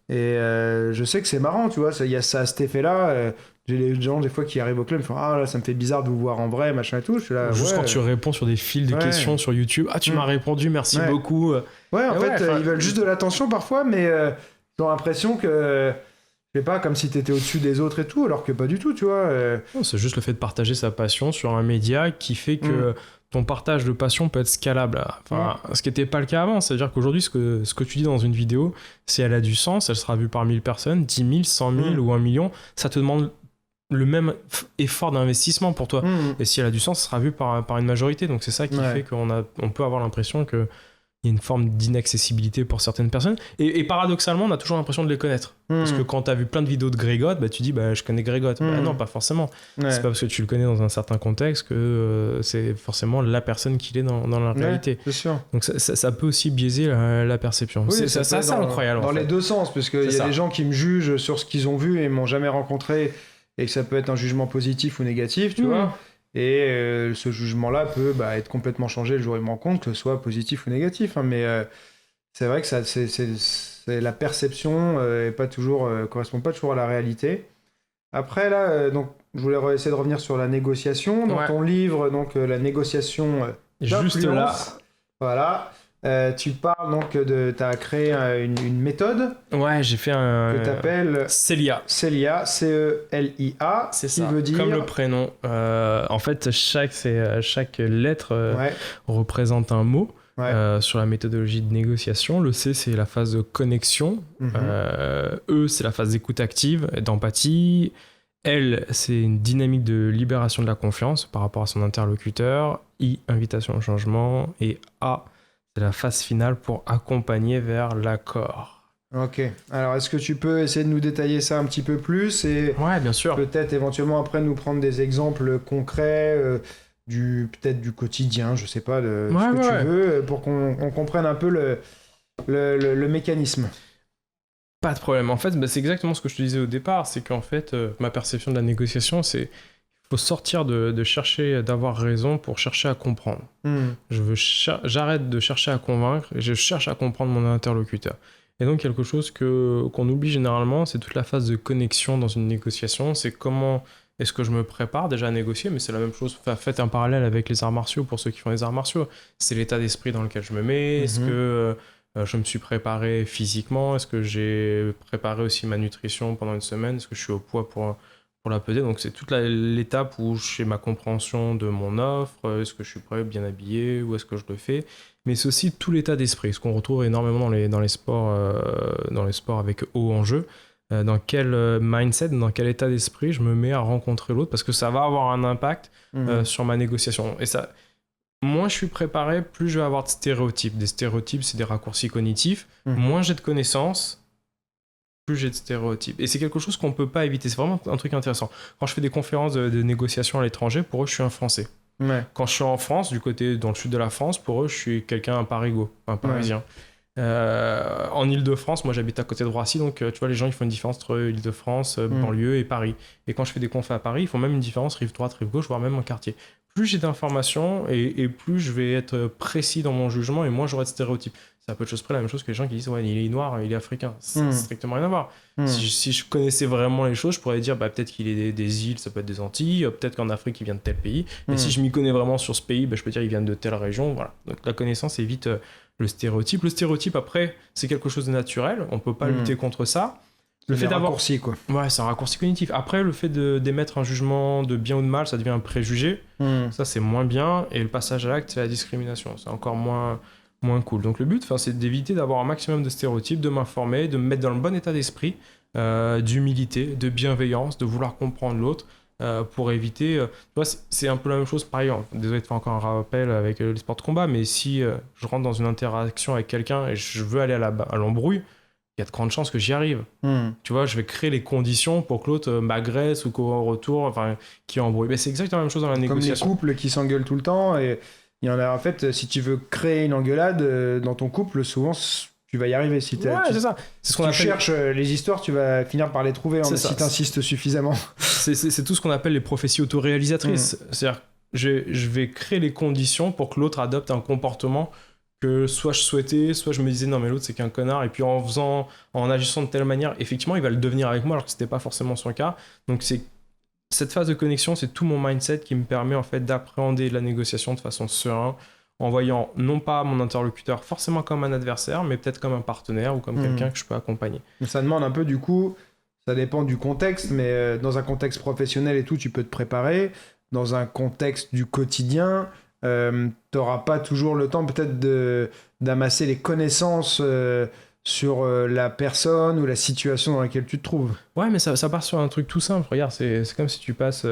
Et je sais que c'est marrant, tu vois. Il y a ça, cet effet-là. J'ai les gens, des fois, qui arrivent au club, ils font « Ah, là, ça me fait bizarre de vous voir en vrai, machin et tout. » Je suis là, juste quand tu réponds sur des fils de questions sur YouTube. « Ah, tu m'as répondu, merci beaucoup. » Ouais, en fait, ils veulent juste de l'attention parfois, mais ils ont l'impression que... Je sais pas, comme si t'étais au-dessus des autres et tout, alors que pas du tout, tu vois. Non, c'est juste le fait de partager sa passion sur un média qui fait que ton partage de passion peut être scalable. Enfin, ce qui n'était pas le cas avant. C'est-à-dire qu'aujourd'hui, ce que tu dis dans une vidéo, si elle a du sens, elle sera vue par 1000 personnes, 10 000, 100 000 ou 1 million. Ça te demande le même effort d'investissement pour toi. Et si elle a du sens, ça sera vu par une majorité. Donc c'est ça qui fait qu'on peut avoir l'impression que il y a une forme d'inaccessibilité pour certaines personnes. Et paradoxalement, on a toujours l'impression de les connaître. Parce que quand tu as vu plein de vidéos de Grégotte, tu dis je connais Grégotte. Non, pas forcément. C'est pas parce que tu le connais dans un certain contexte que c'est forcément la personne qu'il est dans la réalité. C'est sûr. Donc ça peut aussi biaiser la perception. Oui, c'est assez incroyable. Dans les deux sens, parce qu'il y a des gens qui me jugent sur ce qu'ils ont vu et m'ont jamais rencontré et que ça peut être un jugement positif ou négatif, tu vois. Et ce jugement-là peut être complètement changé le jour où il me rend compte, que ce soit positif ou négatif. Hein, mais c'est vrai que c'est la perception et correspond pas toujours à la réalité. Après, là, donc, je voulais essayer de revenir sur la négociation. Dans ton livre, donc, la négociation Juste là. Voilà. Tu parles donc tu as créé une méthode. Ouais, j'ai fait que tu appelles CELIA. CELIA, C-E-L-I-A. C'est qui ça, veut dire... comme le prénom. En fait, chaque lettre représente un mot. Sur la méthodologie de négociation. Le C, c'est la phase de connexion. E, c'est la phase d'écoute active, d'empathie. L, c'est une dynamique de libération de la confiance par rapport à son interlocuteur. I, invitation au changement. Et A, c'est la phase finale pour accompagner vers l'accord. Ok. Alors, est-ce que tu peux essayer de nous détailler ça un petit peu plus et Ouais, bien sûr. Peut-être éventuellement après nous prendre des exemples concrets peut-être du quotidien, je sais pas, de ce que tu veux, pour qu'on comprenne un peu le mécanisme. Pas de problème. En fait, c'est exactement ce que je te disais au départ, c'est qu'en fait, ma perception de la négociation, c'est qu'il faut sortir de chercher d'avoir raison pour chercher à comprendre. J'arrête de chercher à convaincre et je cherche à comprendre mon interlocuteur. Et donc, quelque chose qu'on oublie généralement, c'est toute la phase de connexion dans une négociation. C'est comment est-ce que je me prépare déjà à négocier, mais c'est la même chose. Faites un parallèle avec les arts martiaux pour ceux qui font les arts martiaux. C'est l'état d'esprit dans lequel je me mets. Est-ce que je me suis préparé physiquement? Est-ce que j'ai préparé aussi ma nutrition pendant une semaine? Est-ce que je suis au poids pour la peser? Donc, c'est toute l'étape où j'ai ma compréhension de mon offre. Est-ce que je suis prêt, bien habillé? Où est-ce que je le fais? Mais c'est aussi tout l'état d'esprit, ce qu'on retrouve énormément dans les sports avec haut enjeu. Dans quel mindset, dans quel état d'esprit je me mets à rencontrer l'autre, parce que ça va avoir un impact sur ma négociation. Et ça, moins je suis préparé, plus je vais avoir de stéréotypes. Des stéréotypes, c'est des raccourcis cognitifs. Moins j'ai de connaissances, plus j'ai de stéréotypes. Et c'est quelque chose qu'on ne peut pas éviter. C'est vraiment un truc intéressant. Quand je fais des conférences de négociation à l'étranger, pour eux, je suis un Français. Quand je suis en France, dans le sud de la France, pour eux, je suis un parigo, un Parisien. En Île-de-France, moi j'habite à côté de Roissy, donc tu vois, les gens ils font une différence entre Île-de-France, banlieue et Paris. Et quand je fais des confs à Paris, ils font même une différence rive droite, rive gauche, voire même en quartier. Plus j'ai d'informations et plus je vais être précis dans mon jugement et moins j'aurai de stéréotypes. C'est à peu de choses près la même chose que les gens qui disent ouais, il est noir, il est africain. Ça n'a strictement rien à voir. Si je connaissais vraiment les choses, je pourrais dire peut-être qu'il est des îles, ça peut être des Antilles, peut-être qu'en Afrique il vient de tel pays. Mais si je m'y connais vraiment sur ce pays, je peux dire il vient de telle région. Voilà. Donc la connaissance évite le stéréotype. Le stéréotype, après, c'est quelque chose de naturel. On peut pas lutter contre ça. Le fait d'avoir... raccourci, quoi. Ouais, c'est un raccourci cognitif. Après, le fait d'émettre un jugement de bien ou de mal, ça devient un préjugé. Ça, c'est moins bien. Et le passage à l'acte, c'est la discrimination. C'est encore moins cool. Donc le but, c'est d'éviter d'avoir un maximum de stéréotypes, de m'informer, de me mettre dans le bon état d'esprit, d'humilité, de bienveillance, de vouloir comprendre l'autre. Pour éviter... tu vois, c'est un peu la même chose, par exemple. Désolé de faire encore un rappel avec les sports de combat, mais si je rentre dans une interaction avec quelqu'un et je veux aller à l'embrouille, il y a de grandes chances que j'y arrive. Tu vois, je vais créer les conditions pour que l'autre m'agresse ou qu'au retour, qu'il y ait embrouille. Mais c'est exactement la même chose dans la négociation. Comme les couples qui s'engueulent tout le temps. Et il y en a, en fait, si tu veux créer une engueulade dans ton couple, souvent... tu vas y arriver si c'est ça. C'est ce qu'on tu cherches les histoires, tu vas finir par les trouver si tu insistes suffisamment. C'est tout ce qu'on appelle les prophéties autoréalisatrices. C'est-à-dire je vais créer les conditions pour que l'autre adopte un comportement que soit je souhaitais, soit je me disais non mais l'autre c'est qu'un connard, et puis en agissant de telle manière, effectivement il va le devenir avec moi alors que c'était pas forcément son cas. Donc c'est cette phase de connexion, c'est tout mon mindset qui me permet en fait d'appréhender la négociation de façon sereine, en voyant non pas mon interlocuteur forcément comme un adversaire, mais peut-être comme un partenaire ou comme quelqu'un que je peux accompagner. Ça demande un peu du coup, ça dépend du contexte, mais dans un contexte professionnel et tout, tu peux te préparer. Dans un contexte du quotidien, t'auras pas toujours le temps peut-être d'amasser les connaissances sur la personne ou la situation dans laquelle tu te trouves. Ouais, mais ça part sur un truc tout simple. Regarde, c'est comme si tu passes...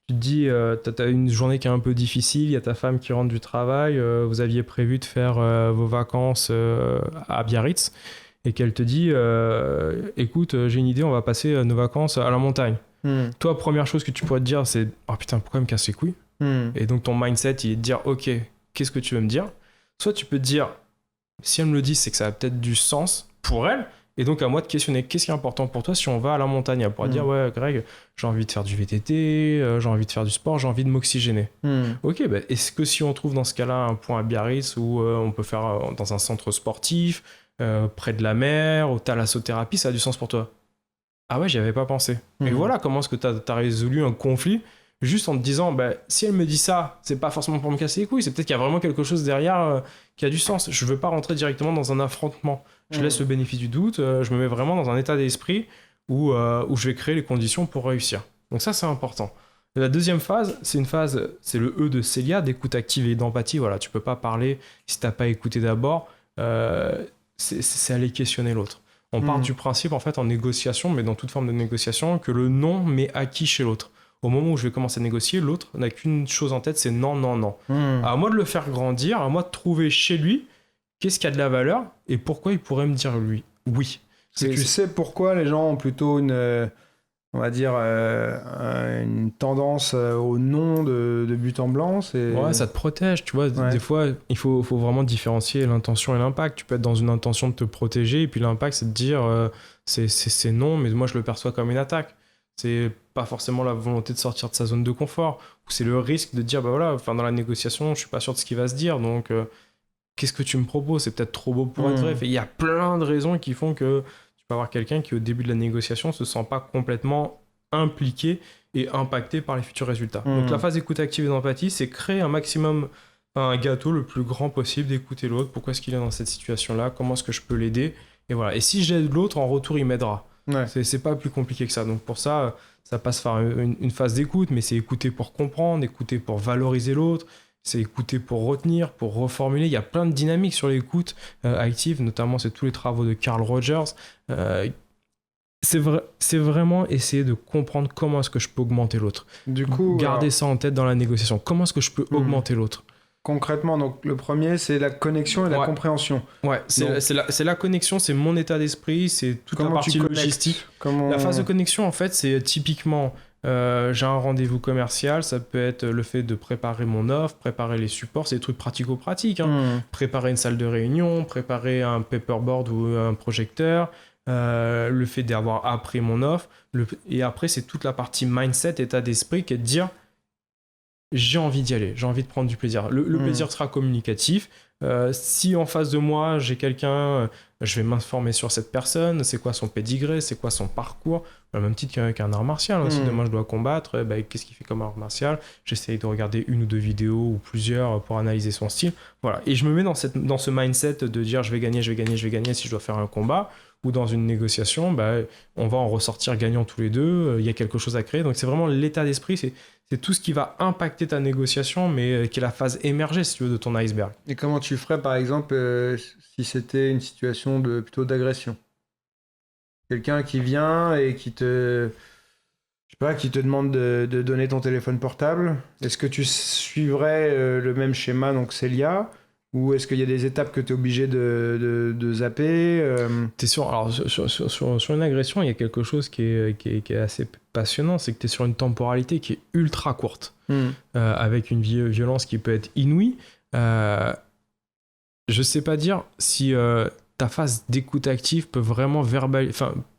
tu te dis, t'as une journée qui est un peu difficile, il y a ta femme qui rentre du travail, vous aviez prévu de faire vos vacances à Biarritz, et qu'elle te dit, écoute, j'ai une idée, on va passer nos vacances à la montagne. Toi, première chose que tu pourrais te dire, c'est, oh putain, pourquoi elle me casse les couilles? Et donc ton mindset, il est de dire, ok, qu'est-ce que tu veux me dire? Soit tu peux te dire, si elle me le dit, c'est que ça a peut-être du sens pour elle, Et donc, à moi de questionner qu'est-ce qui est important pour toi si on va à la montagne. Elle pourra dire, ouais, Greg, j'ai envie de faire du VTT, j'ai envie de faire du sport, j'ai envie de m'oxygéner. Ok, bah, est-ce que si on trouve dans ce cas-là un point à Biarritz où on peut faire dans un centre sportif, près de la mer, ou thalassothérapie, ça a du sens pour toi? Ah ouais, j'y avais pas pensé. Et voilà comment est-ce que t'as résolu un conflit juste en te disant, bah, si elle me dit ça, c'est pas forcément pour me casser les couilles, c'est peut-être qu'il y a vraiment quelque chose derrière qui a du sens. Je veux pas rentrer directement dans un affrontement. Je laisse le bénéfice du doute, je me mets vraiment dans un état d'esprit où je vais créer les conditions pour réussir. Donc ça, c'est important. La deuxième phase, c'est le E de Célia, d'écoute active et d'empathie. Voilà, tu peux pas parler si t'as pas écouté d'abord. C'est aller questionner l'autre. On part du principe, en fait, en négociation, mais dans toute forme de négociation, que le non m'est acquis chez l'autre. Au moment où je vais commencer à négocier, l'autre n'a qu'une chose en tête, c'est non, non, non. À moi de le faire grandir, à moi de trouver chez lui qu'est-ce qui a de la valeur et pourquoi il pourrait me dire lui oui. Tu sais pourquoi les gens ont plutôt une tendance au non de but en blanc. Ouais, ça te protège, tu vois. Ouais. Des fois, il faut vraiment différencier l'intention et l'impact. Tu peux être dans une intention de te protéger et puis l'impact, c'est de dire c'est non, mais moi je le perçois comme une attaque. C'est pas forcément la volonté de sortir de sa zone de confort, ou c'est le risque de dire bah voilà, enfin dans la négociation, je suis pas sûr de ce qui va se dire, donc qu'est-ce que tu me proposes? C'est peut-être trop beau pour être vrai. Il y a plein de raisons qui font que tu peux avoir quelqu'un qui au début de la négociation se sent pas complètement impliqué et impacté par les futurs résultats. Donc la phase d'écoute active et d'empathie, c'est créer un gâteau le plus grand possible, d'écouter l'autre, pourquoi est-ce qu'il est dans cette situation-là, comment est-ce que je peux l'aider, et voilà. Et si j'aide l'autre, en retour, il m'aidera. Ouais. C'est pas plus compliqué que ça. Donc pour ça, ça passe par une phase d'écoute, mais c'est écouter pour comprendre, écouter pour valoriser l'autre, c'est écouter pour retenir, pour reformuler. Il y a plein de dynamiques sur l'écoute active, notamment c'est tous les travaux de Carl Rogers. C'est vraiment essayer de comprendre comment est-ce que je peux augmenter l'autre. Du coup, garder ça en tête dans la négociation. Comment est-ce que je peux augmenter l'autre? Concrètement, donc le premier, c'est la connexion et la compréhension. Ouais, c'est la connexion, c'est mon état d'esprit, c'est toute la partie logistique. La phase de connexion, en fait, c'est typiquement, j'ai un rendez-vous commercial, ça peut être le fait de préparer mon offre, préparer les supports, c'est des trucs pratico-pratiques. Préparer une salle de réunion, préparer un paperboard ou un projecteur, le fait d'avoir appris mon offre. Et après, c'est toute la partie mindset, état d'esprit, qui est de dire j'ai envie d'y aller, j'ai envie de prendre du plaisir. Le plaisir sera communicatif. Si en face de moi, j'ai quelqu'un, je vais m'informer sur cette personne, c'est quoi son pédigré, c'est quoi son parcours, au même titre qu'un art martial. Si demain je dois combattre, qu'est-ce qu'il fait comme art martial? J'essaye de regarder une ou deux vidéos ou plusieurs pour analyser son style. Voilà. Et je me mets dans ce mindset de dire je vais gagner si je dois faire un combat, ou dans une négociation, on va en ressortir gagnant tous les deux, il y a quelque chose à créer. Donc c'est vraiment l'état d'esprit, c'est tout ce qui va impacter ta négociation, mais qui est la phase émergée, si tu veux, de ton iceberg. Et comment tu ferais, par exemple, si c'était une situation plutôt d'agression? Quelqu'un qui vient et qui te demande de donner ton téléphone portable. Est-ce que tu suivrais le même schéma, donc Célia? Ou est-ce qu'il y a des étapes que tu es obligé de zapper T'es sûr, alors sur une agression, il y a quelque chose qui est assez passionnant, c'est que tu es sur une temporalité qui est ultra courte, avec une violence qui peut être inouïe. Je sais pas dire si ta phase d'écoute active peut vraiment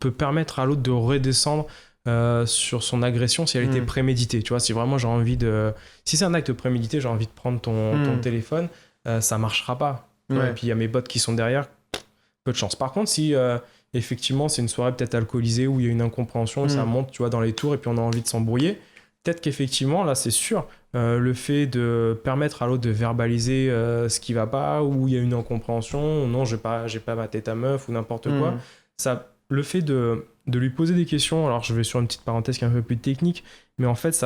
peut permettre à l'autre de redescendre sur son agression si elle était préméditée. Tu vois, si vraiment j'ai envie si c'est un acte prémédité, j'ai envie de prendre ton téléphone, ça marchera pas. Ouais. Et puis il y a mes potes qui sont derrière, peu de chance. Par contre, si effectivement c'est une soirée peut-être alcoolisée où il y a une incompréhension, ça monte, tu vois, dans les tours et puis on a envie de s'embrouiller, peut-être qu'effectivement là c'est sûr, le fait de permettre à l'autre de verbaliser ce qui va pas, ou il y a une incompréhension, non j'ai pas maté ta meuf ou n'importe quoi, ça, le fait de lui poser des questions, alors je vais sur une petite parenthèse qui est un peu plus technique, mais en fait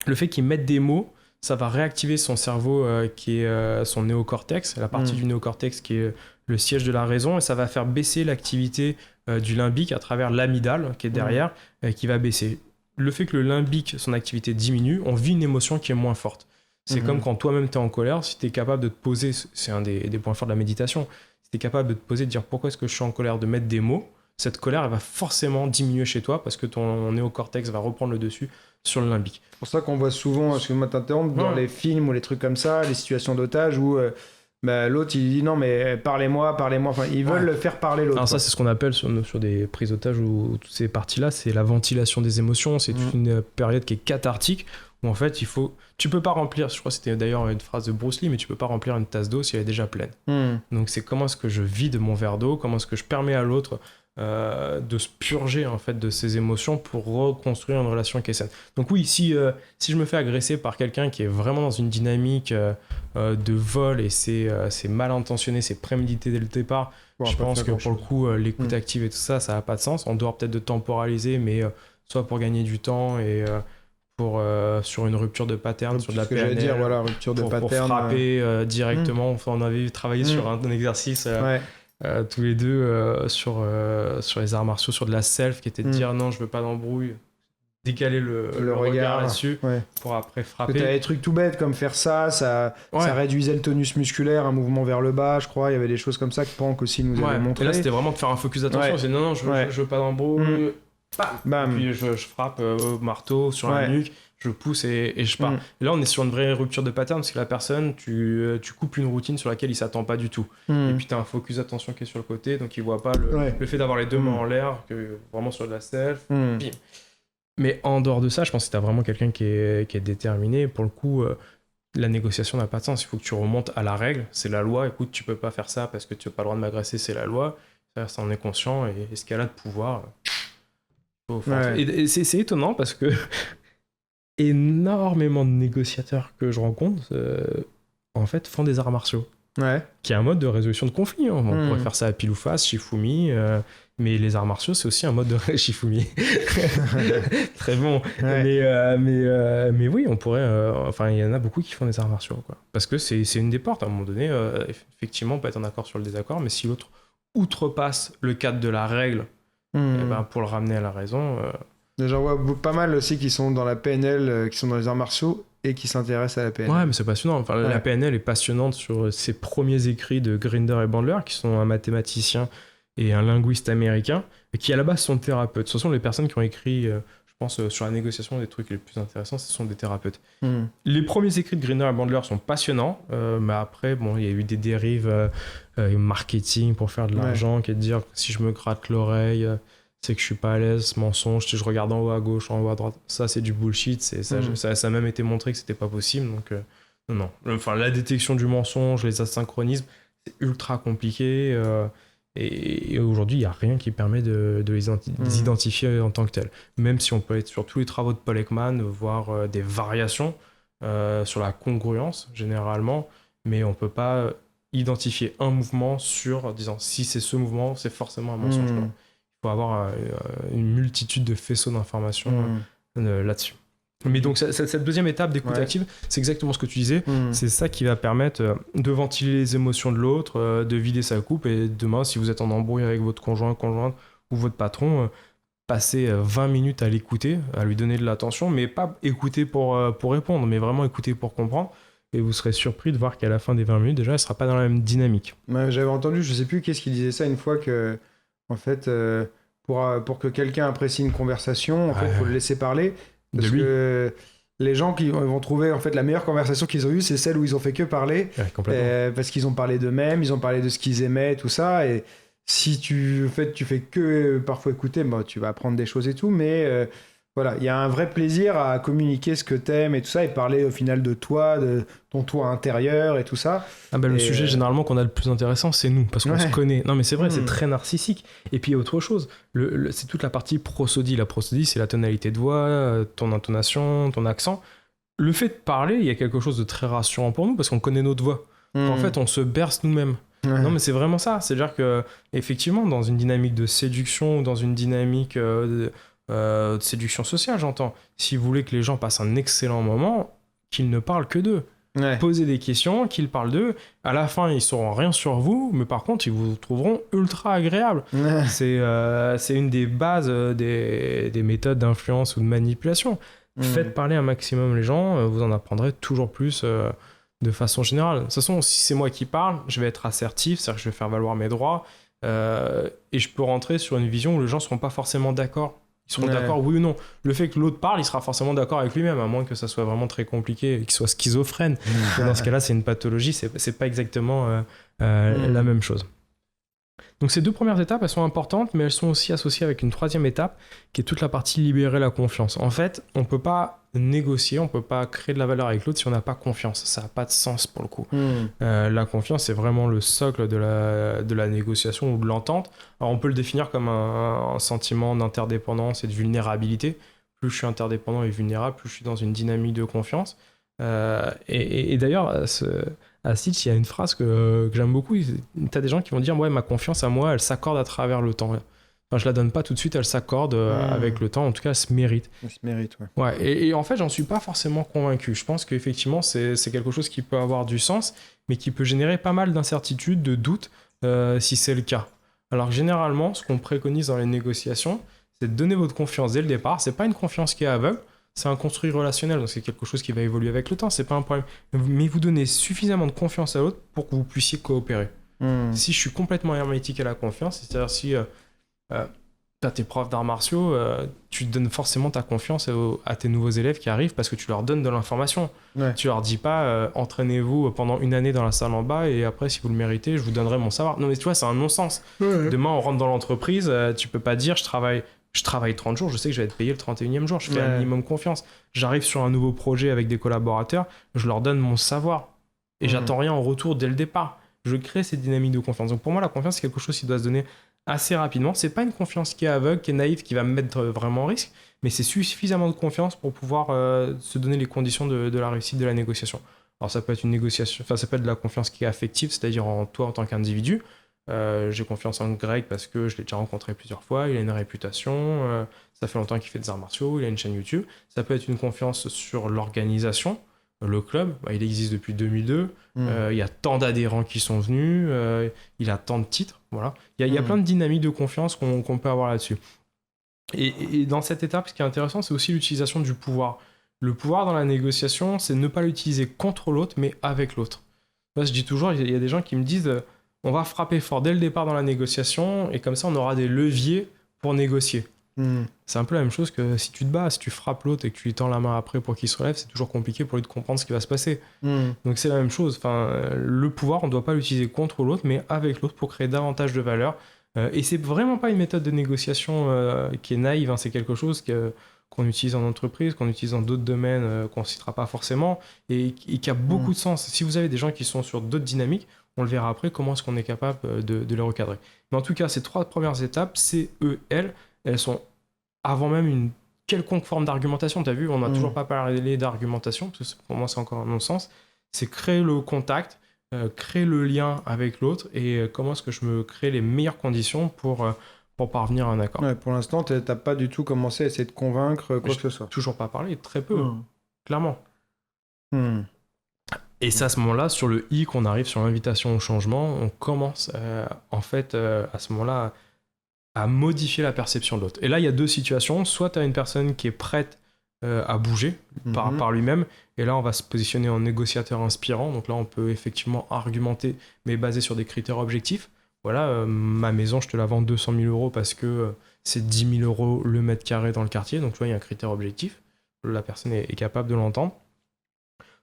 le fait qu'il mette des mots, ça va réactiver son cerveau qui est son néocortex, la partie du néocortex qui est le siège de la raison, et ça va faire baisser l'activité du limbique à travers l'amygdale qui est derrière, qui va baisser. Le fait que le limbique, son activité diminue, on vit une émotion qui est moins forte. C'est comme quand toi-même tu es en colère, si tu es capable de te poser, c'est un des points forts de la méditation, si tu es capable de te poser, de dire pourquoi est-ce que je suis en colère, de mettre des mots, cette colère elle va forcément diminuer chez toi parce que ton néocortex va reprendre le dessus sur le limbique. C'est pour ça qu'on voit souvent, excuse-moi de t'interrompre, dans les films ou les trucs comme ça, les situations d'otages où bah, l'autre il dit non mais parlez-moi. Enfin, ils veulent le faire parler l'autre. Alors ça, c'est ce qu'on appelle sur des prises d'otages ou toutes ces parties-là, c'est la ventilation des émotions. C'est toute une période qui est cathartique où en fait tu peux pas remplir, je crois que c'était d'ailleurs une phrase de Bruce Lee, mais tu peux pas remplir une tasse d'eau si elle est déjà pleine. Donc c'est comment est-ce que je vide mon verre d'eau, comment est-ce que je permets à l'autre de se purger en fait de ses émotions pour reconstruire une relation qui est saine. Donc oui, si je me fais agresser par quelqu'un qui est vraiment dans une dynamique de vol et c'est mal intentionné, c'est prémédité dès le départ, je pense que pour le coup l'écoute active et tout ça n'a pas de sens, en dehors peut-être de temporaliser, mais soit pour gagner du temps et sur une rupture de pattern, sur de la PNL, dire, voilà, rupture de pattern, pour frapper directement. Enfin, on avait travaillé sur un exercice tous les deux sur les arts martiaux, sur de la self, qui était de dire non, je veux pas d'embrouille, décaler le regard là-dessus pour après frapper. T'as des trucs tout bêtes comme faire ça réduisait le tonus musculaire, un mouvement vers le bas, je crois, il y avait des choses comme ça que Pank aussi nous avait montré. Et là c'était vraiment de faire un focus d'attention, c'est non, je veux pas d'embrouille. Bam. Puis je frappe au marteau sur la nuque, je pousse et je pars. Et là on est sur une vraie rupture de pattern parce que la personne, tu coupes une routine sur laquelle il s'attend pas du tout. Et puis tu as un focus d'attention qui est sur le côté, donc il voit pas le fait d'avoir les deux mains en l'air, que vraiment sur de la self. Bim. Mais en dehors de ça, je pense que si tu as vraiment quelqu'un qui est déterminé, pour le coup, la négociation n'a pas de sens. Il faut que tu remontes à la règle, c'est la loi. Écoute, tu peux pas faire ça parce que tu n'as pas le droit de m'agresser, c'est la loi. Ça en est conscient et ce qu'elle a de pouvoir. Et c'est étonnant parce que énormément de négociateurs que je rencontre en fait font des arts martiaux, qui est un mode de résolution de conflit, hein. On pourrait faire ça à pile ou face, Shifumi, mais les arts martiaux c'est aussi un mode de Shifumi très bon. Mais oui, on pourrait enfin il y en a beaucoup qui font des arts martiaux, quoi, parce que c'est une des portes à un moment donné. Effectivement on peut être en accord sur le désaccord, mais si l'autre outrepasse le cadre de la règle, et ben, pour le ramener à la raison. J'en vois pas mal aussi qui sont dans la PNL, qui sont dans les arts martiaux et qui s'intéressent à la PNL. Ouais, mais c'est passionnant. Enfin, la PNL est passionnante sur ses premiers écrits de Grinder et Bandler, qui sont un mathématicien et un linguiste américain, et qui à la base sont thérapeutes. Ce sont les personnes qui ont écrit, je pense, sur la négociation, des trucs les plus intéressants, ce sont des thérapeutes. Les premiers écrits de Grinder et Bandler sont passionnants, mais après, bon, il y a eu des dérives marketing pour faire de l'argent, qui est de dire si je me gratte l'oreille, c'est que je suis pas à l'aise, mensonge, si je regarde en haut à gauche, en haut à droite, ça c'est du bullshit, ça a même été montré que c'était pas possible, donc non. Enfin, la détection du mensonge, les asynchronismes, c'est ultra compliqué, et aujourd'hui il n'y a rien qui permet de les identifier en tant que tels, même si on peut être sur tous les travaux de Paul Ekman, voir des variations sur la congruence généralement, mais on peut pas identifier un mouvement en disant si c'est ce mouvement c'est forcément un mensonge. Il faut avoir une multitude de faisceaux d'informations là-dessus. Mais donc cette deuxième étape d'écoute active, c'est exactement ce que tu disais, c'est ça qui va permettre de ventiler les émotions de l'autre, de vider sa coupe, et demain si vous êtes en embrouille avec votre conjointe ou votre patron, passez 20 minutes à l'écouter, à lui donner de l'attention, mais pas écouter pour répondre, mais vraiment écouter pour comprendre. Et vous serez surpris de voir qu'à la fin des 20 minutes, déjà, elle ne sera pas dans la même dynamique. J'avais entendu, je ne sais plus qu'est-ce qui disait ça une fois, que en fait, pour que quelqu'un apprécie une conversation, en fait, il faut le laisser parler. Parce que les gens qui vont trouver en fait la meilleure conversation qu'ils ont eue, c'est celle où ils ont fait que parler, parce qu'ils ont parlé d'eux-mêmes, ils ont parlé de ce qu'ils aimaient, tout ça. Et si tu fais que parfois écouter, tu vas apprendre des choses et tout, mais voilà, il y a un vrai plaisir à communiquer ce que t'aimes et tout ça, et parler au final de toi, de ton toi intérieur et tout ça. Le sujet généralement qu'on a le plus intéressant, c'est nous, parce qu'on se connaît. Non mais c'est vrai, c'est très narcissique. Et puis il y a autre chose, c'est toute la partie prosodie. La prosodie, c'est la tonalité de voix, ton intonation, ton accent. Le fait de parler, il y a quelque chose de très rassurant pour nous, parce qu'on connaît notre voix. En fait, on se berce nous-mêmes. Non mais c'est vraiment ça, c'est-à-dire que effectivement, dans une dynamique de séduction, ou dans une dynamique de séduction sociale, j'entends. Si vous voulez que les gens passent un excellent moment, qu'ils ne parlent que d'eux. Posez des questions, qu'ils parlent d'eux. À la fin, ils sauront rien sur vous, mais par contre, ils vous trouveront ultra agréable. C'est une des bases des méthodes d'influence ou de manipulation. Faites parler un maximum les gens, vous en apprendrez toujours plus de façon générale. De toute façon, si c'est moi qui parle, je vais être assertif, c'est-à-dire que je vais faire valoir mes droits, et je peux rentrer sur une vision où les gens ne seront pas forcément d'accord Ils seront Ouais. d'accord, oui ou non. Le fait que l'autre parle, il sera forcément d'accord avec lui-même, à moins que ça soit vraiment très compliqué et qu'il soit schizophrène. Dans ce cas-là, c'est une pathologie, c'est pas exactement la même chose. Donc ces 2 premières étapes, elles sont importantes, mais elles sont aussi associées avec une 3e étape, qui est toute la partie libérer la confiance. En fait, on peut pas négocier, on peut pas créer de la valeur avec l'autre si on n'a pas confiance. Ça n'a pas de sens pour le coup. La confiance, c'est vraiment le socle de la négociation ou de l'entente. Alors on peut le définir comme un sentiment d'interdépendance et de vulnérabilité. Plus je suis interdépendant et vulnérable, plus je suis dans une dynamique de confiance. Et d'ailleurs, à Stitch, il y a une phrase que j'aime beaucoup. T'as des gens qui vont dire ouais, ma confiance à moi, elle s'accorde à travers le temps. Enfin, je la donne pas tout de suite, elle s'accorde avec le temps. En tout cas, elle se mérite. Elle se mérite, ouais. Ouais, et en fait, j'en suis pas forcément convaincu. Je pense qu'effectivement, c'est quelque chose qui peut avoir du sens, mais qui peut générer pas mal d'incertitudes, de doutes, si c'est le cas. Alors que généralement, ce qu'on préconise dans les négociations, c'est de donner votre confiance dès le départ. C'est pas une confiance qui est aveugle. C'est un construit relationnel, donc c'est quelque chose qui va évoluer avec le temps, c'est pas un problème. Mais vous donnez suffisamment de confiance à l'autre pour que vous puissiez coopérer. Si je suis complètement hermétique à la confiance, c'est-à-dire si t'as tes profs d'arts martiaux, tu donnes forcément ta confiance à tes nouveaux élèves qui arrivent parce que tu leur donnes de l'information. Ouais. Tu leur dis pas entraînez-vous pendant 1 année dans la salle en bas et après si vous le méritez, je vous donnerai mon savoir. Non mais tu vois, c'est un non-sens. Demain on rentre dans l'entreprise, tu peux pas dire je travaille 30 jours, je sais que je vais être payé le 31e jour, je fais un minimum confiance. J'arrive sur un nouveau projet avec des collaborateurs, je leur donne mon savoir. Et j'attends rien en retour dès le départ. Je crée cette dynamique de confiance. Donc pour moi, la confiance, c'est quelque chose qui doit se donner assez rapidement. C'est pas une confiance qui est aveugle, qui est naïve, qui va me mettre vraiment en risque, mais c'est suffisamment de confiance pour pouvoir se donner les conditions de la réussite de la négociation. Alors ça peut être une négociation, enfin ça peut être de la confiance qui est affective, c'est-à-dire en toi en tant qu'individu. J'ai confiance en Greg parce que je l'ai déjà rencontré plusieurs fois, il a une réputation, ça fait longtemps qu'il fait des arts martiaux, il a une chaîne YouTube. Ça peut être une confiance sur l'organisation, le club, il existe depuis 2002, il y a tant d'adhérents qui sont venus, il a tant de titres, voilà. Il y a plein de dynamiques de confiance qu'on peut avoir là-dessus. Et dans cette étape, ce qui est intéressant, c'est aussi l'utilisation du pouvoir. Le pouvoir dans la négociation, c'est ne pas l'utiliser contre l'autre, mais avec l'autre. Moi, je dis toujours, il y a des gens qui me disent on va frapper fort dès le départ dans la négociation et comme ça on aura des leviers pour négocier. C'est un peu la même chose que si tu te bats, si tu frappes l'autre et que tu lui tends la main après pour qu'il se relève, c'est toujours compliqué pour lui de comprendre ce qui va se passer. Donc c'est la même chose. Enfin, le pouvoir, on ne doit pas l'utiliser contre l'autre, mais avec l'autre pour créer davantage de valeur. Et c'est vraiment pas une méthode de négociation qui est naïve, hein. C'est quelque chose qu'on utilise en entreprise, qu'on utilise dans d'autres domaines qu'on ne citera pas forcément et qui a beaucoup de sens. Si vous avez des gens qui sont sur d'autres dynamiques, on le verra après, comment est-ce qu'on est capable de les recadrer. Mais en tout cas, ces 3 premières étapes, C, E, L, elles sont avant même une quelconque forme d'argumentation. Tu as vu, on n'a toujours pas parlé d'argumentation, parce que pour moi, c'est encore un non-sens. C'est créer le contact, créer le lien avec l'autre et comment est-ce que je me crée les meilleures conditions pour parvenir à un accord. Ouais, pour l'instant, t'as pas du tout commencé à essayer de convaincre quoi que ce soit. Toujours pas parlé, très peu, clairement. Hmm. Et c'est à ce moment-là, sur le I, qu'on arrive sur l'invitation au changement, on commence en fait à ce moment-là à modifier la perception de l'autre. Et là, il y a 2 situations. Soit tu as une personne qui est prête à bouger par lui-même, et là, on va se positionner en négociateur inspirant. Donc là, on peut effectivement argumenter, mais basé sur des critères objectifs. Voilà, ma maison, je te la vends 200 000 euros parce que c'est 10 000 euros le mètre carré dans le quartier. Donc tu vois, il y a un critère objectif. La personne est capable de l'entendre.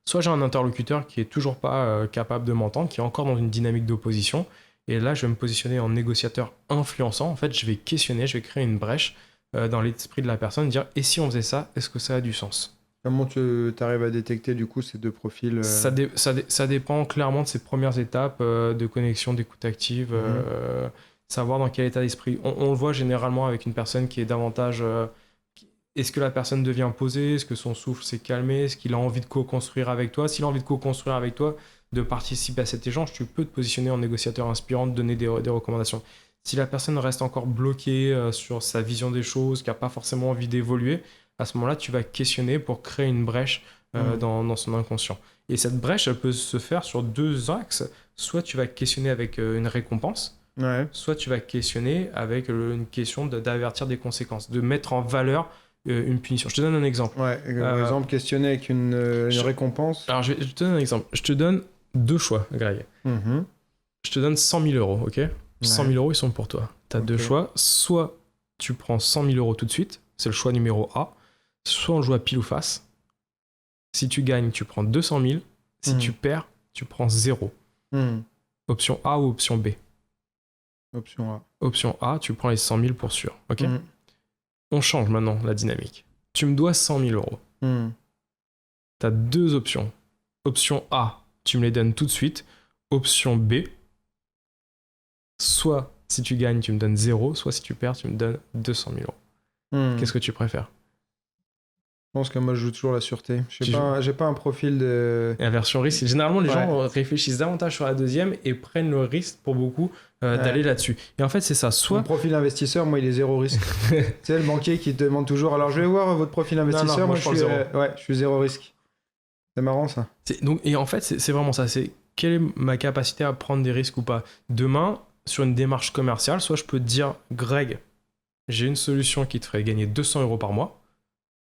Soit j'ai un interlocuteur qui est toujours pas capable de m'entendre, qui est encore dans une dynamique d'opposition. Et là, je vais me positionner en négociateur influençant. En fait, je vais questionner, je vais créer une brèche dans l'esprit de la personne, dire « Et si on faisait ça, est-ce que ça a du sens ?» Comment tu arrives à détecter du coup ces 2 profils Ça dépend clairement de ces premières étapes de connexion, d'écoute active, savoir dans quel état d'esprit. On le voit généralement avec une personne qui est davantage... Est-ce que la personne devient posée? Est-ce que son souffle s'est calmé? Est-ce qu'il a envie de co-construire avec toi? S'il a envie de co-construire avec toi, de participer à cet échange, tu peux te positionner en négociateur inspirant, de donner des recommandations. Si la personne reste encore bloquée sur sa vision des choses, qui n'a pas forcément envie d'évoluer, à ce moment-là, tu vas questionner pour créer une brèche dans son inconscient. Et cette brèche, elle peut se faire sur 2 axes. Soit tu vas questionner avec une récompense, soit tu vas questionner avec une question d'avertir des conséquences, de mettre en valeur une punition. Je te donne un exemple. Par exemple, questionner avec une récompense. Alors, je te donne un exemple. Je te donne 2 choix, Greg. Je te donne 100 000 euros, ok? 100 000 euros, ils sont pour toi. Tu as 2 choix. Soit tu prends 100 000 euros tout de suite, c'est le choix numéro A. Soit on joue à pile ou face. Si tu gagnes, tu prends 200 000. Si tu perds, tu prends 0. Option A ou option B? Option A. Option A, tu prends les 100 000 pour sûr. Ok. On change maintenant la dynamique. Tu me dois 100 000 euros. Tu as 2 options. Option A, tu me les donnes tout de suite. Option B, soit si tu gagnes, tu me donnes 0, soit si tu perds, tu me donnes 200 000 euros. Qu'est-ce que tu préfères? Je pense que moi, je joue toujours la sûreté. J'ai pas un profil de... La version risque, généralement, les gens réfléchissent davantage sur la deuxième et prennent le risque pour beaucoup d'aller là-dessus. Et en fait, c'est ça. Soit... Mon profil investisseur, moi, il est zéro risque. Tu sais, le banquier qui te demande toujours, alors je vais voir votre profil investisseur, moi, je suis zéro risque. C'est marrant, ça. Et en fait, c'est vraiment ça. C'est quelle est ma capacité à prendre des risques ou pas. Demain, sur une démarche commerciale, soit je peux te dire, Greg, j'ai une solution qui te ferait gagner 200 euros par mois.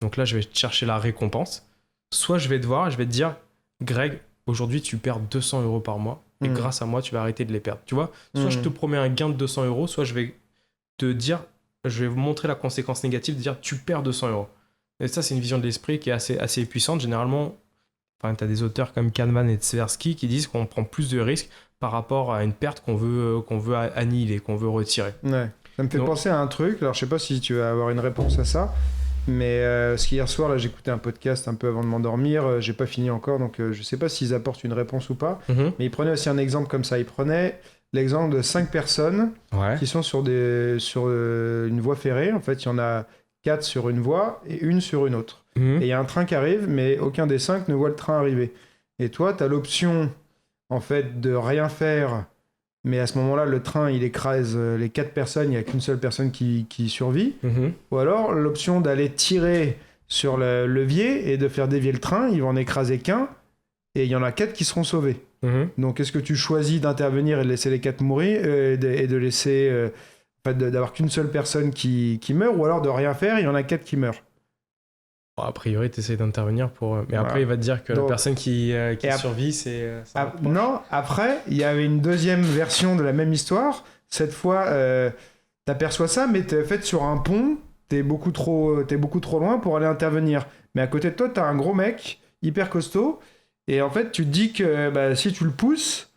Donc là, je vais chercher la récompense. Soit je vais te voir et je vais te dire, Greg, aujourd'hui, tu perds 200 euros par mois et grâce à moi, tu vas arrêter de les perdre. Tu vois, soit je te promets un gain de 200 euros, soit je vais te dire, je vais vous montrer la conséquence négative de dire, tu perds 200 euros. Et ça, c'est une vision de l'esprit qui est assez puissante. Généralement, tu as des auteurs comme Kahneman et Tversky qui disent qu'on prend plus de risques par rapport à une perte qu'on veut annihiler, qu'on veut retirer. Ouais. Ça me fait penser à un truc. Alors, je sais pas si tu vas avoir une réponse à ça. Mais parce qu'hier soir, là, j'écoutais un podcast un peu avant de m'endormir. J'ai pas fini encore, donc je sais pas s'ils apportent une réponse ou pas. Mais ils prenaient aussi un exemple comme ça. Ils prenaient l'exemple de 5 personnes qui sont sur une voie ferrée. En fait, il y en a 4 sur une voie et une sur une autre. Et il y a un train qui arrive, mais aucun des 5 ne voit le train arriver. Et toi, tu as l'option, en fait, de rien faire. Mais à ce moment-là, le train, il écrase les 4 personnes, il n'y a qu'une seule personne qui survit. Ou alors, l'option d'aller tirer sur le levier et de faire dévier le train, il va en écraser qu'un, et il y en a 4 qui seront sauvés. Donc, est-ce que tu choisis d'intervenir et de laisser les 4 mourir, et de laisser... d'avoir qu'une seule personne qui meurt, ou alors de rien faire, il y en a 4 qui meurent? Bon, a priori, tu essaies d'intervenir pour... Mais après, il va te dire que la personne qui survit, c'est... non, après, il y avait une deuxième version de la même histoire. Cette fois, t'aperçois ça, mais t'es fait sur un pont, t'es beaucoup trop loin pour aller intervenir. Mais à côté de toi, t'as un gros mec, hyper costaud, et en fait, tu te dis que si tu le pousses,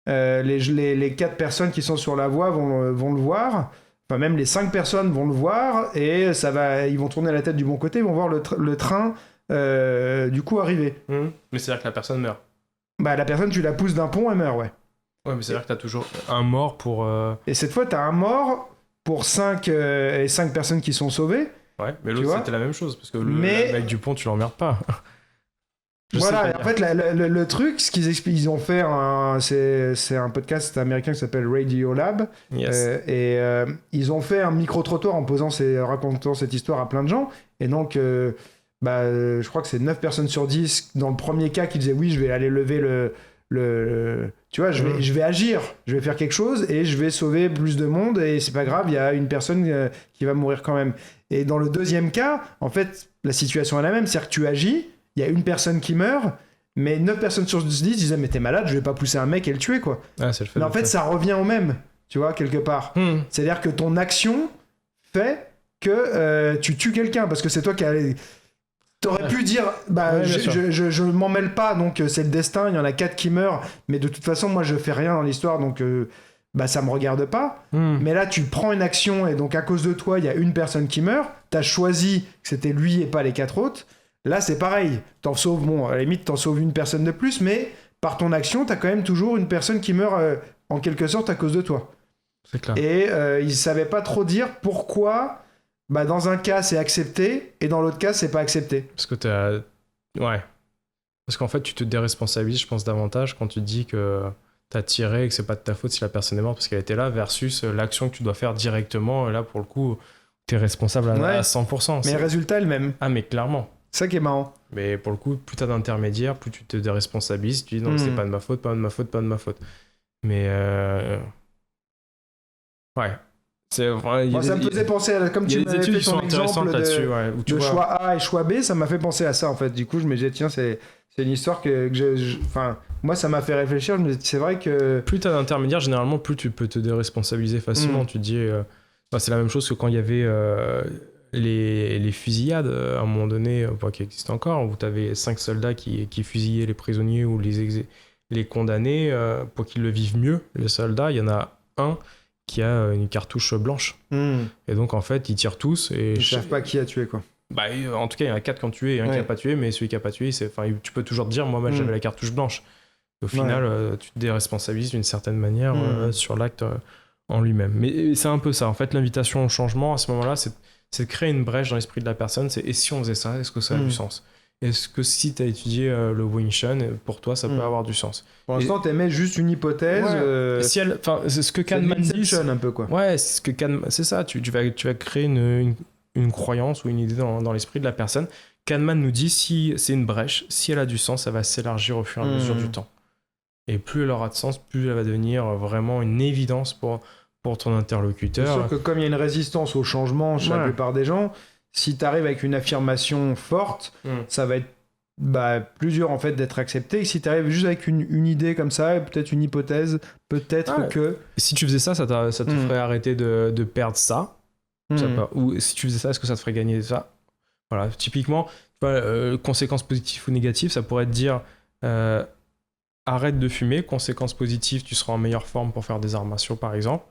les 4 personnes qui sont sur la voie vont le voir. Enfin, même les 5 personnes vont le voir et ils vont tourner la tête du bon côté, ils vont voir le train du coup arriver. Mais c'est-à-dire que la personne meurt. La personne, tu la pousses d'un pont, elle meurt, ouais. Ouais, mais c'est-à-dire que t'as toujours un mort pour... Et cette fois, t'as un mort pour 5 personnes qui sont sauvées. Ouais, mais l'autre, c'était la même chose, parce que le mec du pont, tu l'emmerdes pas. Voilà, en fait, le truc, ce qu'ils expliquent, ils ont fait c'est un podcast américain qui s'appelle Radiolab. Et ils ont fait un micro-trottoir en racontant cette histoire à plein de gens. Et donc, je crois que c'est 9 personnes sur 10 dans le premier cas qui disaient oui, je vais aller lever tu vois, je vais agir, je vais faire quelque chose et je vais sauver plus de monde et c'est pas grave, il y a une personne qui va mourir quand même. Et dans le deuxième cas, en fait, la situation est la même, c'est-à-dire que tu agis, il y a une personne qui meurt, mais 9 personnes sur 10 disaient mais t'es malade, je vais pas pousser un mec et le tuer, quoi. C'est le fait. Mais en fait, ça revient au même, tu vois, quelque part. C'est-à-dire que ton action fait que tu tues quelqu'un, parce que c'est toi qui as... T'aurais pu dire, je m'en mêle pas, donc c'est le destin, il y en a 4 qui meurent, mais de toute façon, moi, je fais rien dans l'histoire, donc ça me regarde pas. Mais là, tu prends une action, et donc à cause de toi, il y a une personne qui meurt, t'as choisi que c'était lui et pas les 4 autres. Là, c'est pareil. T'en sauves, à la limite, t'en sauves une personne de plus, mais par ton action, t'as quand même toujours une personne qui meurt en quelque sorte à cause de toi. C'est clair. Et ils savaient pas trop dire pourquoi, dans un cas, c'est accepté, et dans l'autre cas, c'est pas accepté. Parce que ouais. Parce qu'en fait, tu te déresponsabilises, je pense, davantage quand tu te dis que t'as tiré et que c'est pas de ta faute si la personne est morte parce qu'elle était là, versus l'action que tu dois faire directement. Et là, pour le coup, t'es responsable à 100%. Mais le résultat est le même. Ah, mais clairement. C'est ça qui est marrant. Mais pour le coup, plus t'as d'intermédiaires, plus tu te déresponsabilises, tu dis non, c'est pas de ma faute, pas de ma faute, pas de ma faute. Mais ouais. Ça me faisait penser à, comme tu m'avais fait ton exemple de choix A et choix B, ça m'a fait penser à ça en fait. Du coup, je me disais tiens, c'est une histoire que moi ça m'a fait réfléchir. Je me disais, c'est vrai que plus t'as d'intermédiaires, généralement, plus tu peux te déresponsabiliser facilement. Tu te dis, c'est la même chose que quand il y avait les fusillades, à un moment donné, qui existent encore, où tu avais 5 soldats qui fusillaient les prisonniers ou les condamnés pour qu'ils le vivent mieux, les soldats, il y en a un qui a une cartouche blanche. Et donc, en fait, ils tirent tous. Et Ils savent pas qui a tué, quoi. Bah, en tout cas, il y en a 4 qui ont tué et un qui a pas tué, mais celui qui a pas tué, tu peux toujours te dire, moi, j'avais la cartouche blanche. Et au final, tu te déresponsabilises d'une certaine manière sur l'acte en lui-même. Mais c'est un peu ça. En fait, l'invitation au changement, à ce moment-là, c'est de créer une brèche dans l'esprit de la personne. Et si on faisait ça, est-ce que ça a du sens? Est-ce que si tu as étudié le Wing Chun, pour toi, ça peut avoir du sens? Pour l'instant, t'aimais juste une hypothèse. Si c'est ce que Kahneman dit. Un peu, quoi. Ouais, c'est ce que Kahneman. C'est ça. Tu vas créer une croyance ou une idée dans l'esprit de la personne. Kahneman nous dit si c'est une brèche, si elle a du sens, ça va s'élargir au fur et à mesure du temps. Et plus elle aura de sens, plus elle va devenir vraiment une évidence pour ton interlocuteur. C'est sûr que comme il y a une résistance au changement chez la plupart des gens, si tu arrives avec une affirmation forte, ça va être plus dur en fait d'être accepté. Et si tu arrives juste avec une idée comme ça, peut-être une hypothèse, peut-être que... Si tu faisais ça, ça te ferait arrêter de perdre ça. Ou si tu faisais ça, est-ce que ça te ferait gagner ça? Voilà, typiquement, conséquences positives ou négatives, ça pourrait te dire arrête de fumer, conséquences positives, tu seras en meilleure forme pour faire des arts martiaux par exemple.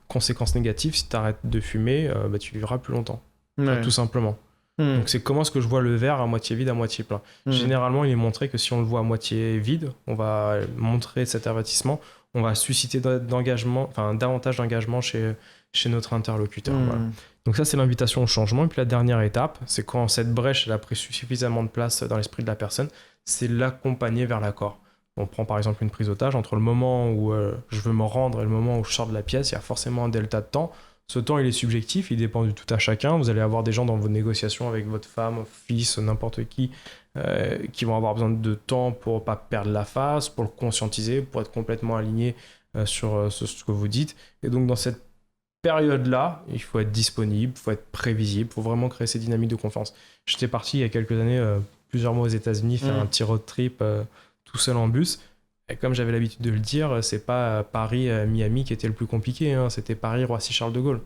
Conséquences négatives, si tu arrêtes de fumer, tu vivras plus longtemps. Tout simplement. Donc c'est comment est-ce que je vois le verre à moitié vide, à moitié plein. Généralement, il est montré que si on le voit à moitié vide, on va montrer cet avertissement, on va susciter davantage d'engagement chez notre interlocuteur. Voilà. Donc ça, c'est l'invitation au changement. Et puis la dernière étape, c'est quand cette brèche elle a pris suffisamment de place dans l'esprit de la personne, c'est l'accompagner vers l'accord. On prend par exemple une prise d'otage, entre le moment où je veux me rendre et le moment où je sors de la pièce, il y a forcément un delta de temps. Ce temps, il est subjectif, il dépend du tout à chacun. Vous allez avoir des gens dans vos négociations avec votre femme, fils, n'importe qui vont avoir besoin de temps pour ne pas perdre la face, pour le conscientiser, pour être complètement aligné sur ce que vous dites. Et donc dans cette période-là, il faut être disponible, il faut être prévisible, il faut vraiment créer ces dynamiques de confiance. J'étais parti il y a quelques années, plusieurs mois aux États-Unis, faire un petit road trip tout seul en bus. Et comme j'avais l'habitude de le dire, c'est pas Paris-Miami qui était le plus compliqué, c'était Paris-Roissy-Charles de Gaulle.